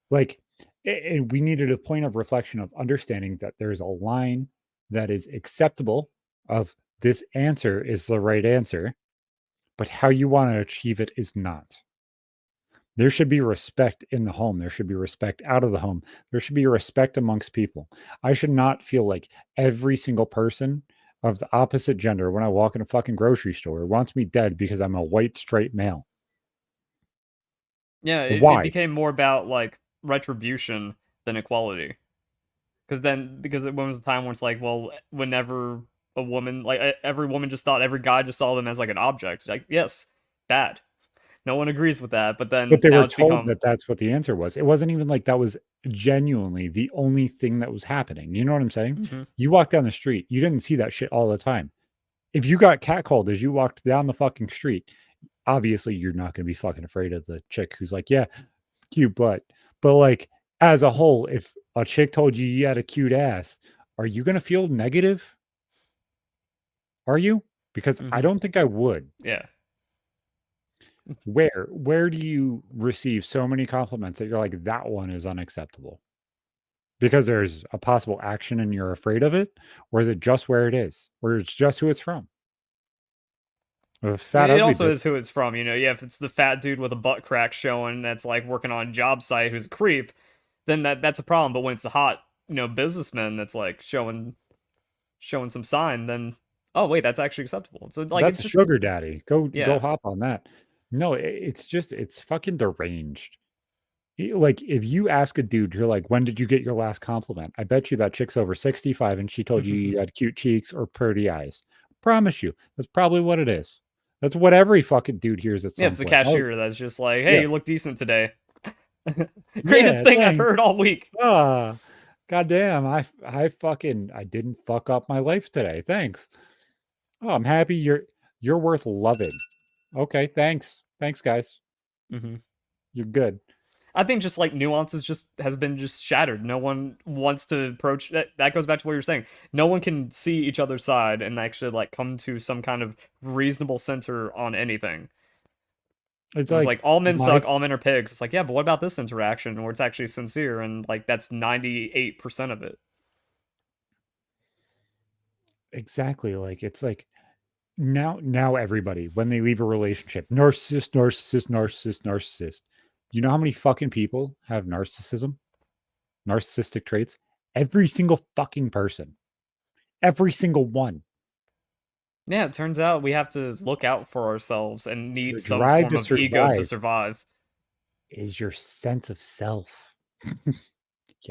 Like, and we needed a point of reflection of understanding that there's a line that is acceptable of this answer is the right answer, but how you want to achieve it is not. There should be respect in the home. There should be respect out of the home. There should be respect amongst people. I should not feel like every single person of the opposite gender when I walk in a fucking grocery store wants me dead because I'm a white straight male. Yeah, it Why? became more about like retribution than equality. Because it was a time when it's like, well, whenever a woman, like every woman just thought every guy just saw them as like an object. Like, yes, bad. No one agrees with that. But But then they now were it's told become, that that's what the answer was. It wasn't even like that was genuinely the only thing that was happening. You know what I'm saying? mhm. You walk down the street, you didn't see that shit all the time. If you got catcalled as you walked down the fucking street, obviously you're not going to be fucking afraid of the chick who's like, yeah, cute butt. But like as a whole, if a chick told you you had a cute ass, are you going to feel negative? Are you? Because I Mhm. don't think I would. Yeah. Where do you receive so many compliments that you're like that one is unacceptable? Because there's a possible action and you're afraid of it, or is it just where it is, or it's just who it's from? A fat It ugly also bitch. is who it's from, Yeah, if it's the fat dude with a butt crack showing that's like working on a job site who's a creep, then that's a problem. But when it's a hot, businessman that's like showing some sign, then oh wait, that's actually acceptable. So like That's it's a just sugar daddy. Go yeah. hop on that. No, it's just it's fucking deranged. Like if you ask a dude, you're like, when did you get your last compliment? I bet you that chick's over 65 and she told you you had cute cheeks or pretty eyes. Promise you, that's probably what it is. That's what every fucking dude hears at Yeah, some it's the point. Oh, cashier that's just like, hey, yeah. you look decent today. Greatest Yeah, thing I've thanks. heard all week. Ah, goddamn. I fucking I didn't fuck up my life today. Thanks. Oh, I'm happy you're worth loving. Okay, thanks. Thanks, guys. hmm You're good. I think just like nuances just has been just shattered. No one wants to approach that. That goes back to what you're saying. No one can see each other's side and actually like come to some kind of reasonable center on anything. It's It was like like all men my suck, all men are pigs. It's like, yeah, but what about this interaction where it's actually sincere and like that's 98% of it. exactly like it's like now everybody when they leave a relationship, narcissist, narcissist, narcissist, narcissist. You know how many fucking people have narcissism, narcissistic traits? Every single fucking person. Every single one. Yeah, it turns out we have to look out for ourselves and need Your some drive form to of ego to survive survive. is your sense of self. You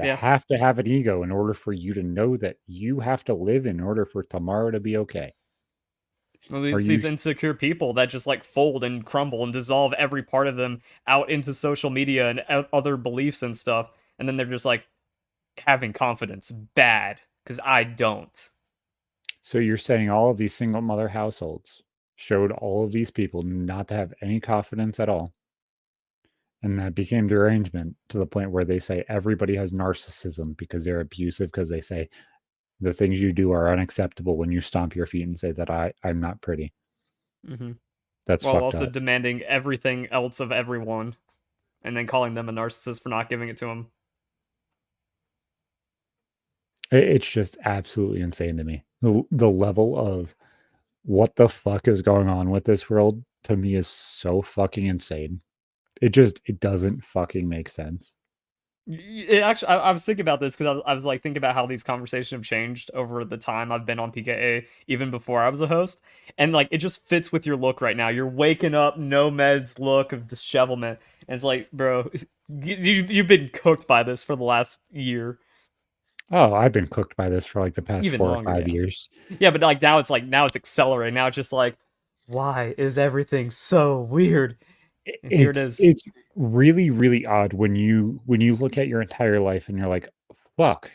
Yeah. have to have an ego in order for you to know that you have to live in order for tomorrow to be okay. Well, Are you these insecure people that just like fold and crumble and dissolve every part of them out into social media and other beliefs and stuff, and then they're just like having confidence bad because I don't. so you're saying all of these single mother households showed all of these people not to have any confidence at all, and that became derangement to the point where they say everybody has narcissism because they're abusive, because they say the things you do are unacceptable when you stomp your feet and say that I'm not pretty. Mm-hmm. That's While fucked also up. demanding everything else of everyone, and then calling them a narcissist for not giving it to them. It's just absolutely insane to me. The level of what the fuck is going on with this world to me is so fucking insane. It doesn't fucking make sense. It actually, I was thinking about this because I was like thinking about how these conversations have changed over the time I've been on PKA, even before I was a host, and like it just fits with your look right now. You're waking up, no meds look of dishevelment, and it's like, bro, you've been cooked by this for the last year, Oh, I've been cooked by this for like the past even 4 or longer, 5 yeah, years. yeah. But like now it's accelerating. Now it's just like, why is everything so weird? And here it is. It's really really odd when you look at your entire life and you're like, fuck,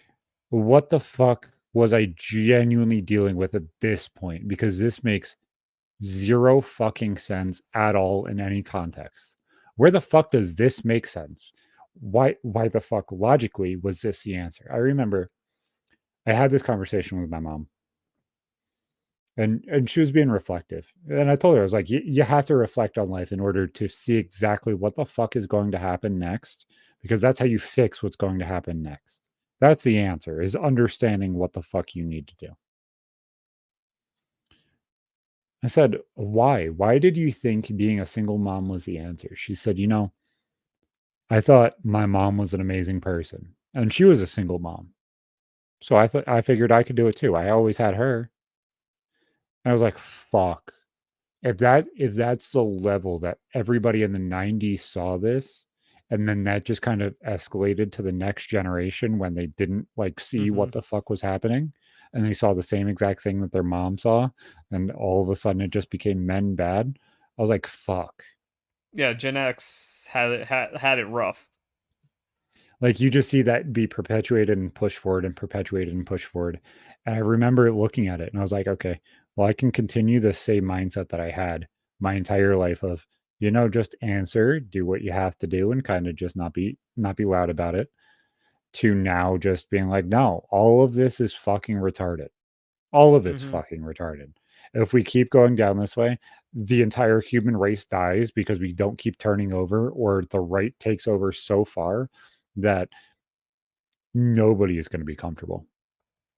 what the fuck was I genuinely dealing with at this point? Because this makes zero fucking sense at all in any context. Where the fuck does this make sense? Why the fuck logically was this the answer? I remember I had this conversation with my mom, and she was being reflective. And I told her, I was like, you have to reflect on life in order to see exactly what the fuck is going to happen next, because that's how you fix what's going to happen next. That's the answer, is understanding what the fuck you need to do. I said, why? Why did you think being a single mom was the answer? She said, I thought my mom was an amazing person, and she was a single mom. So I figured I could do it too. I always had her. And I was like, fuck. If that's the level that everybody in the 90s saw this, and then that just kind of escalated to the next generation when they didn't like see Hmm. what the fuck was happening, and they saw the same exact thing that their mom saw, and all of a sudden it just became men bad. I was like, fuck. Yeah, Gen X had it rough. Like you just see that be perpetuated and pushed forward and perpetuated and pushed forward. And I remember looking at it and I was like, okay, well, I can continue the same mindset that I had my entire life of, just answer, do what you have to do and kind of just not be loud about it, to now just being like, no, all of this is fucking retarded. All of it's Hmm. fucking retarded. If we keep going down this way, the entire human race dies because we don't keep turning over, or the right takes over so far that nobody is going to be comfortable.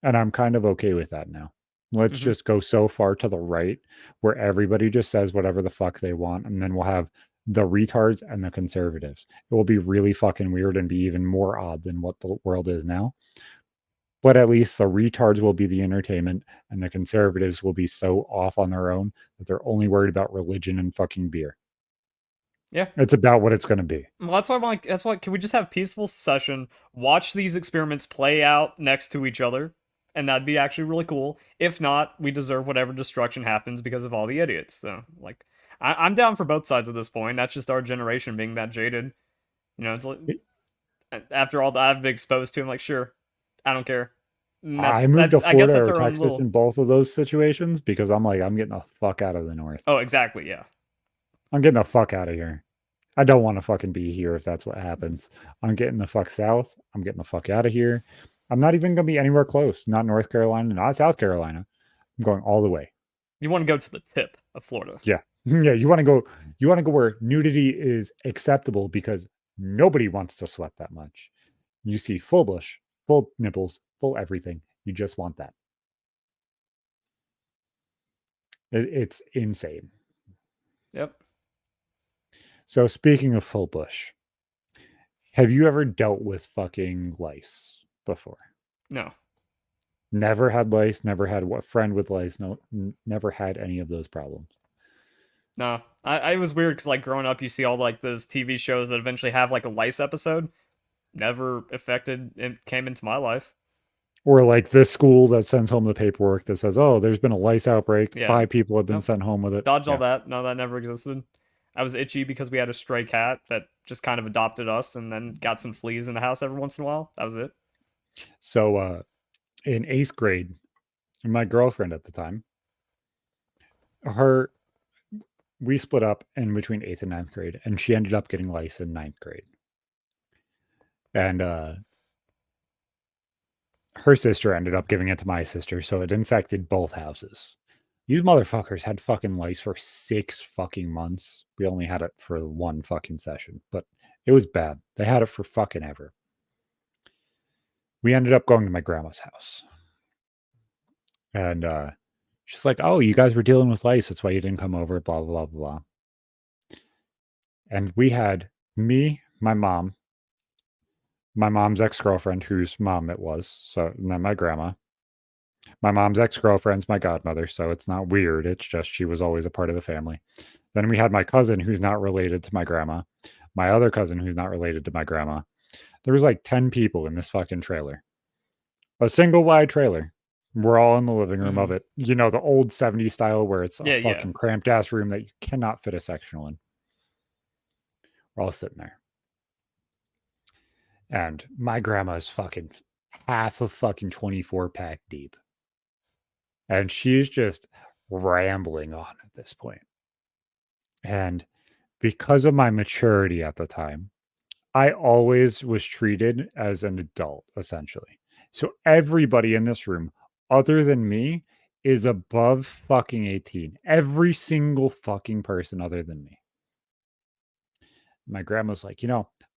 And I'm kind of okay with that now. Let's Hmm. just go so far to the right where everybody just says whatever the fuck they want. And then we'll have the retards and the conservatives. It will be really fucking weird and be even more odd than what the world is now. But at least the retards will be the entertainment and the conservatives will be so off on their own that they're only worried about religion and fucking beer. Yeah. It's about what it's going to be. Well, that's why I'm like, that's why can we just have peaceful secession, watch these experiments play out next to each other, and that'd be actually really cool. If not, we deserve whatever destruction happens because of all the idiots. So, like, I'm down for both sides at this point. That's just our generation being that jaded. It's like after all that I've been exposed to, I'm like, sure, I don't care. And I moved to I guess Florida that's or our own Texas little. in both of those situations because I'm like, I'm getting the fuck out of the north. Oh, exactly, yeah. I'm getting the fuck out of here. I don't want to fucking be here if that's what happens. I'm getting the fuck south. I'm getting the fuck out of here. I'm not even going to be anywhere close. Not North Carolina, not South Carolina. I'm going all the way. You want to go to the tip of Florida. Yeah. Yeah. You want to go where nudity is acceptable because nobody wants to sweat that much. You see full bush, full nipples, full everything. You just want that. It's insane. Yep. So speaking of full bush, have you ever dealt with fucking lice before? No. Never had lice, never had a friend with lice, no, never had any of those problems. No, I it was weird because like growing up, you see all like those TV shows that eventually have like a lice episode. Never affected it came into my life. Or like this school that sends home the paperwork that says, "Oh, there's been a lice outbreak. Yeah. 5 people have been Nope. sent home with it." Dodge all Yeah. that. No, that never existed. I was itchy because we had a stray cat that just kind of adopted us and then got some fleas in the house every once in a while. That was it. So in 8th grade, my girlfriend at the time, we split up in between 8th and 9th grade, and she ended up getting lice in 9th grade. And her sister ended up giving it to my sister, so it infected both houses. These motherfuckers had fucking lice for 6 fucking months. We only had it for 1 fucking session, but it was bad. They had it for fucking ever. We ended up going to my grandma's house. And she's like, "Oh, you guys were dealing with lice. That's why you didn't come over, blah, blah, blah, blah." And we had me, my mom's ex-girlfriend, whose mom it was. So, and then my grandma. My mom's ex-girlfriend's my godmother, so it's not weird. It's just she was always a part of the family. Then we had my cousin, who's not related to my grandma. My other cousin, who's not related to my grandma. There was like 10 people in this fucking trailer. A single wide trailer. We're all in the living room of it. You know, the old 70s style where it's a fucking cramped ass room that you cannot fit a sectional in. We're all sitting there. And my grandma's fucking half of fucking 24 pack deep. And she's just rambling on at this point. And because of my maturity at the time, I always was treated as an adult, essentially. So everybody in this room, other than me, is above fucking 18. Every single fucking person other than me. My grandma's like,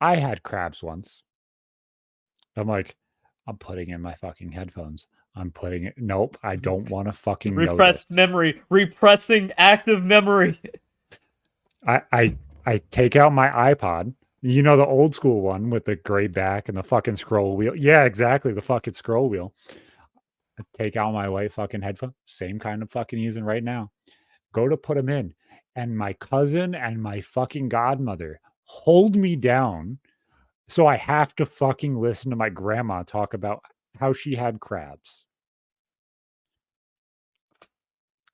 I had crabs once. I'm like, I'm putting in my fucking headphones. I'm putting it. Nope, I don't want to fucking know Repressed memory. Repressing active memory. I take out my iPod. The old school one with the gray back and the fucking scroll wheel. Yeah, exactly. The fucking scroll wheel. I take out my white fucking headphone. Same kind of fucking using right now. Go to put them in. And my cousin and my fucking godmother hold me down. So I have to fucking listen to my grandma talk about how she had crabs.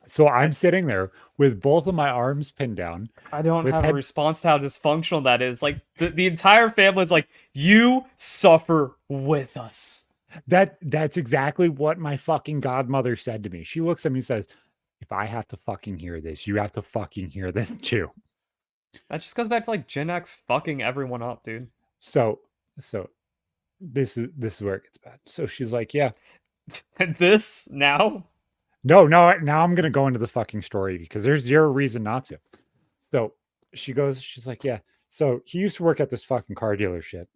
So I'm sitting there with both of my arms pinned down. I don't have a response to how dysfunctional that is. Like the entire family is like, you suffer with us. That's exactly what my fucking godmother said to me. She looks at me and says, "If I have to fucking hear this, you have to fucking hear this too." That just goes back to like Gen X fucking everyone up, dude. So this is where it gets bad. So she's like, "Yeah." And this now? No, now I'm gonna go into the fucking story because there's zero reason not to. So she's like, "Yeah." So he used to work at this fucking car dealership.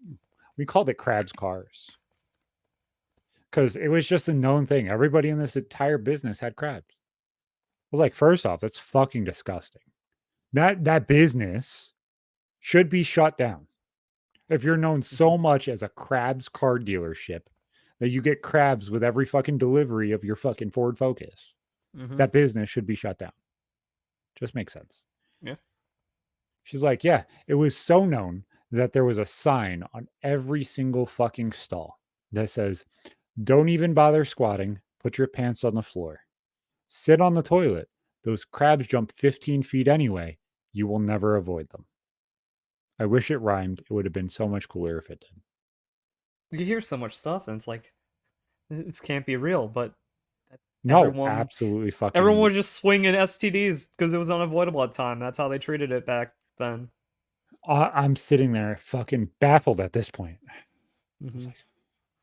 We called it Crab's Cars. Because it was just a known thing. Everybody in this entire business had crabs. I was like, first off, that's fucking disgusting. That business should be shut down. If you're known so much as a crabs car dealership that you get crabs with every fucking delivery of your fucking Ford Focus, that business should be shut down. Just makes sense. Yeah. She's like, yeah, it was so known that there was a sign on every single fucking stall that says, "Don't even bother squatting. Put your pants on the floor. Sit on the toilet. Those crabs jump 15 feet anyway. You will never avoid them." I wish it rhymed. It would have been so much cooler if it did. You hear so much stuff, and it's like, this can't be real, but no, absolutely fucking. Everyone was just swinging STDs because it was unavoidable at the time. That's how they treated it back then. I'm sitting there fucking baffled at this point. I was like,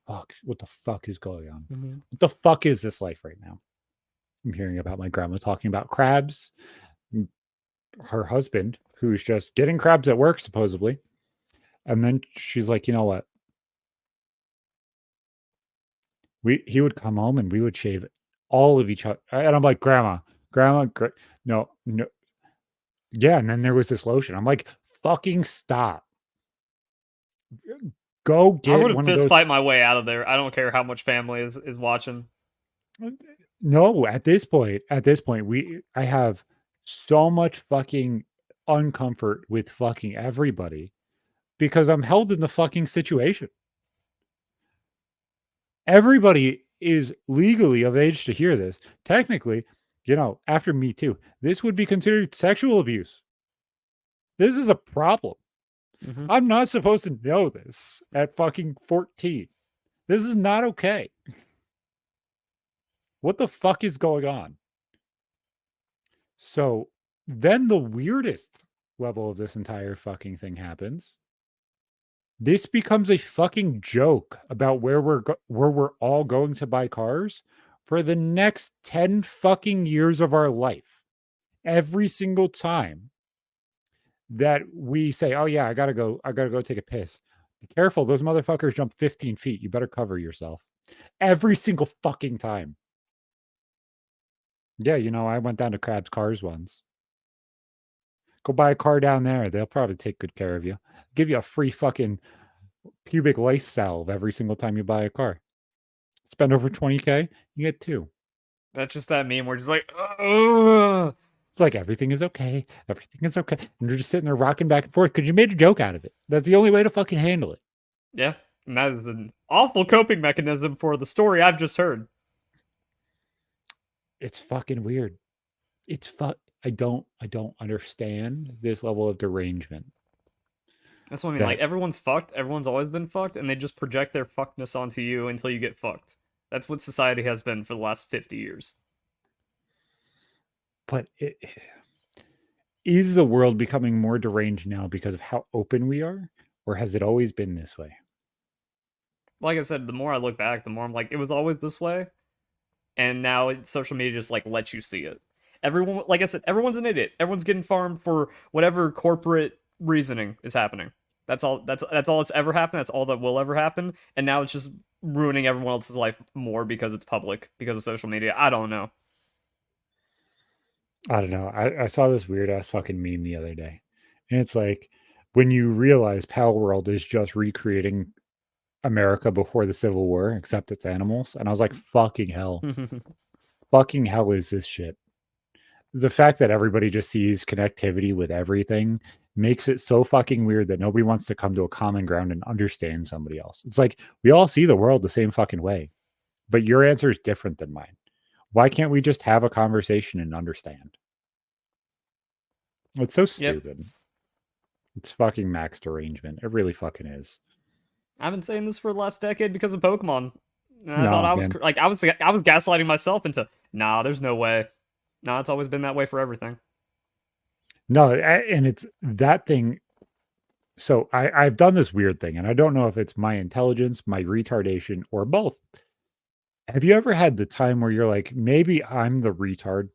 fuck, what the fuck is going on? What the fuck is this life right now? I'm hearing about my grandma talking about crabs. Her husband, who's just getting crabs at work, supposedly. And then she's like, you know what? He would come home and we would shave all of each other. And I'm like, grandma, no. Yeah, and then there was this lotion. I'm like, fucking stop. Go get I would one have of those. Fist fight my way out of there. I don't care how much family is watching. No, at this point, I have so much fucking uncomfort with fucking everybody because I'm held in the fucking situation. Everybody is legally of age to hear this, technically, after Me Too, this would be considered sexual abuse. This is a problem. Mm-hmm. I'm not supposed to know this at fucking 14. This is not okay. What the fuck is going on? So then the weirdest level of this entire fucking thing happens. This becomes a fucking joke about where we're all going to buy cars for the next 10 fucking years of our life. Every single time that we say, "Oh yeah, I gotta go take a piss." Be careful, those motherfuckers jump 15 feet. You better cover yourself. Every single fucking time. Yeah, I went down to Crab's Cars once. Go buy a car down there. They'll probably take good care of you. Give you a free fucking pubic lace salve every single time you buy a car. Spend over 20K, you get 2. That's just that meme where just like, ugh. It's like everything is okay. Everything is okay. And you're just sitting there rocking back and forth because you made a joke out of it. That's the only way to fucking handle it. Yeah, and that is an awful coping mechanism for the story I've just heard. It's fucking weird. I don't understand this level of derangement. That's what I mean. Like, everyone's fucked. Everyone's always been fucked, and they just project their fuckedness onto you until you get fucked. That's what society has been for the last 50 years. But is the world becoming more deranged now because of how open we are, or has it always been this way? Like I said, the more I look back, the more I'm like, it was always this way, and now social media just like lets you see it. Everyone, like I said, everyone's an idiot. Everyone's getting farmed for whatever corporate reasoning is happening. That's all. That's all that's ever happened. That's all that will ever happen. And now it's just ruining everyone else's life more because it's public, because of social media. I don't know. I don't know. I saw this weird ass fucking meme the other day, and it's like when you realize Palworld is just recreating America before the Civil War, except it's animals, and I was like, fucking hell, fucking hell is this shit? The fact that everybody just sees connectivity with everything makes it so fucking weird that nobody wants to come to a common ground and understand somebody else. It's like we all see the world the same fucking way, but your answer is different than mine. Why can't we just have a conversation and understand? It's so stupid. Yep. It's fucking max derangement. It really fucking is. I've been saying this for the last decade because of Pokemon. And I thought I was like, I was gaslighting myself into, nah, there's no way. Nah, it's always been that way for everything. No, and it's that thing. So I've done this weird thing, and I don't know if it's my intelligence, my retardation, or both. Have you ever had the time where you're like, maybe I'm the retard?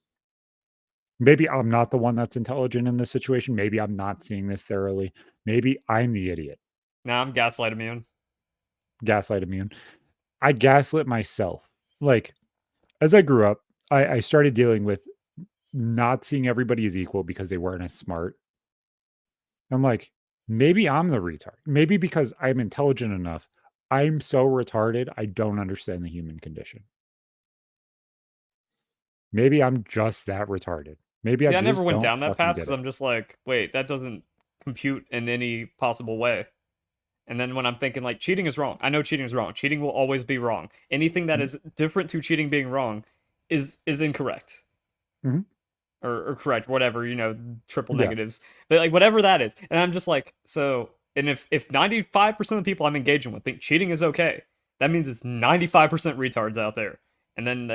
Maybe I'm not the one that's intelligent in this situation. Maybe I'm not seeing this thoroughly. Maybe I'm the idiot. Nah, I'm gaslight immune. Gaslight immune. I gaslit myself. Like, as I grew up, I started dealing with not seeing everybody as equal because they weren't as smart. I'm like, maybe I'm the retard. Maybe because I'm intelligent enough, I'm so retarded, I don't understand the human condition. Maybe I'm just that retarded. Maybe I never went down that path because I'm just like, wait, that doesn't compute in any possible way. And then when I'm thinking like cheating is wrong, I know cheating is wrong. Cheating will always be wrong. Anything that is different to cheating being wrong is incorrect. Mm-hmm. Or correct, whatever, triple negatives. But like whatever that is. And I'm just like, so, and if 95% of the people I'm engaging with think cheating is okay, that means it's 95% retards out there. And then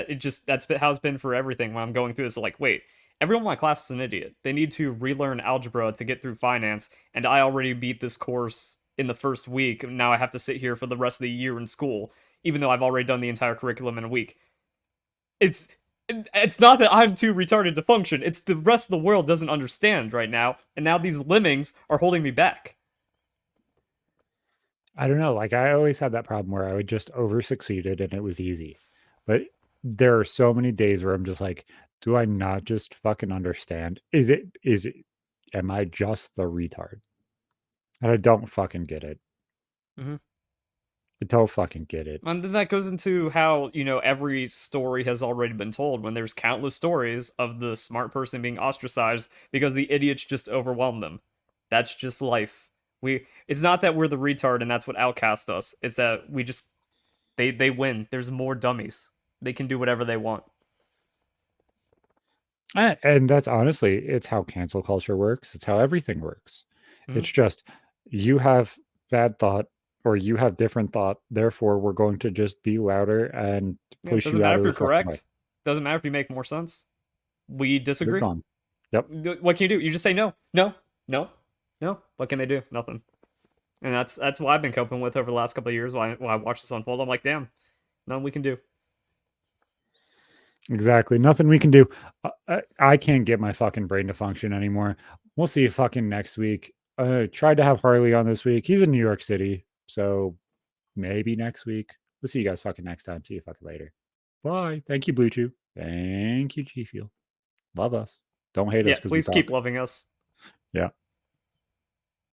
that's how it's been for everything when I'm going through this. Like, wait, everyone in my class is an idiot. They need to relearn algebra to get through finance, and I already beat this course in the first week. And now I have to sit here for the rest of the year in school, even though I've already done the entire curriculum in a week. It's not that I'm too retarded to function. It's the rest of the world doesn't understand right now, and now these lemmings are holding me back. I don't know. Like, I always had that problem where I would just over-succeeded and it was easy. But there are so many days where I'm just like, do I not just fucking understand? Am I just the retard? And I don't fucking get it. Mm-hmm. I don't fucking get it. And then that goes into how, every story has already been told when there's countless stories of the smart person being ostracized because the idiots just overwhelm them. That's just life. It's not that we're the retard and that's what outcasts us. It's that They win. There's more dummies. They can do whatever they want. And that's honestly, it's how cancel culture works. It's how everything works. Mhm. It's just you have bad thought or you have different thought. Therefore, we're going to just be louder and Yeah, it push doesn't you out matter of if the you're fucking way. correct. Doesn't matter if you make more sense. We You're disagree. gone. Yep. What can you do? You just say no, no, no, no. What can they do? Nothing. And that's what I've been coping with over the last couple of years. While I watch this unfold, I'm like, damn, nothing we can do. Exactly. Nothing we can do. I can't get my fucking brain to function anymore. We'll see you fucking next week. Tried to have Harley on this week. He's in New York City. So maybe next week. We'll see you guys fucking next time. See you fucking later. Bye. Thank you, Bluechew. Thank you, Gfuel. Love us. Don't hate us Yeah, because we please keep talk. loving us. Yeah.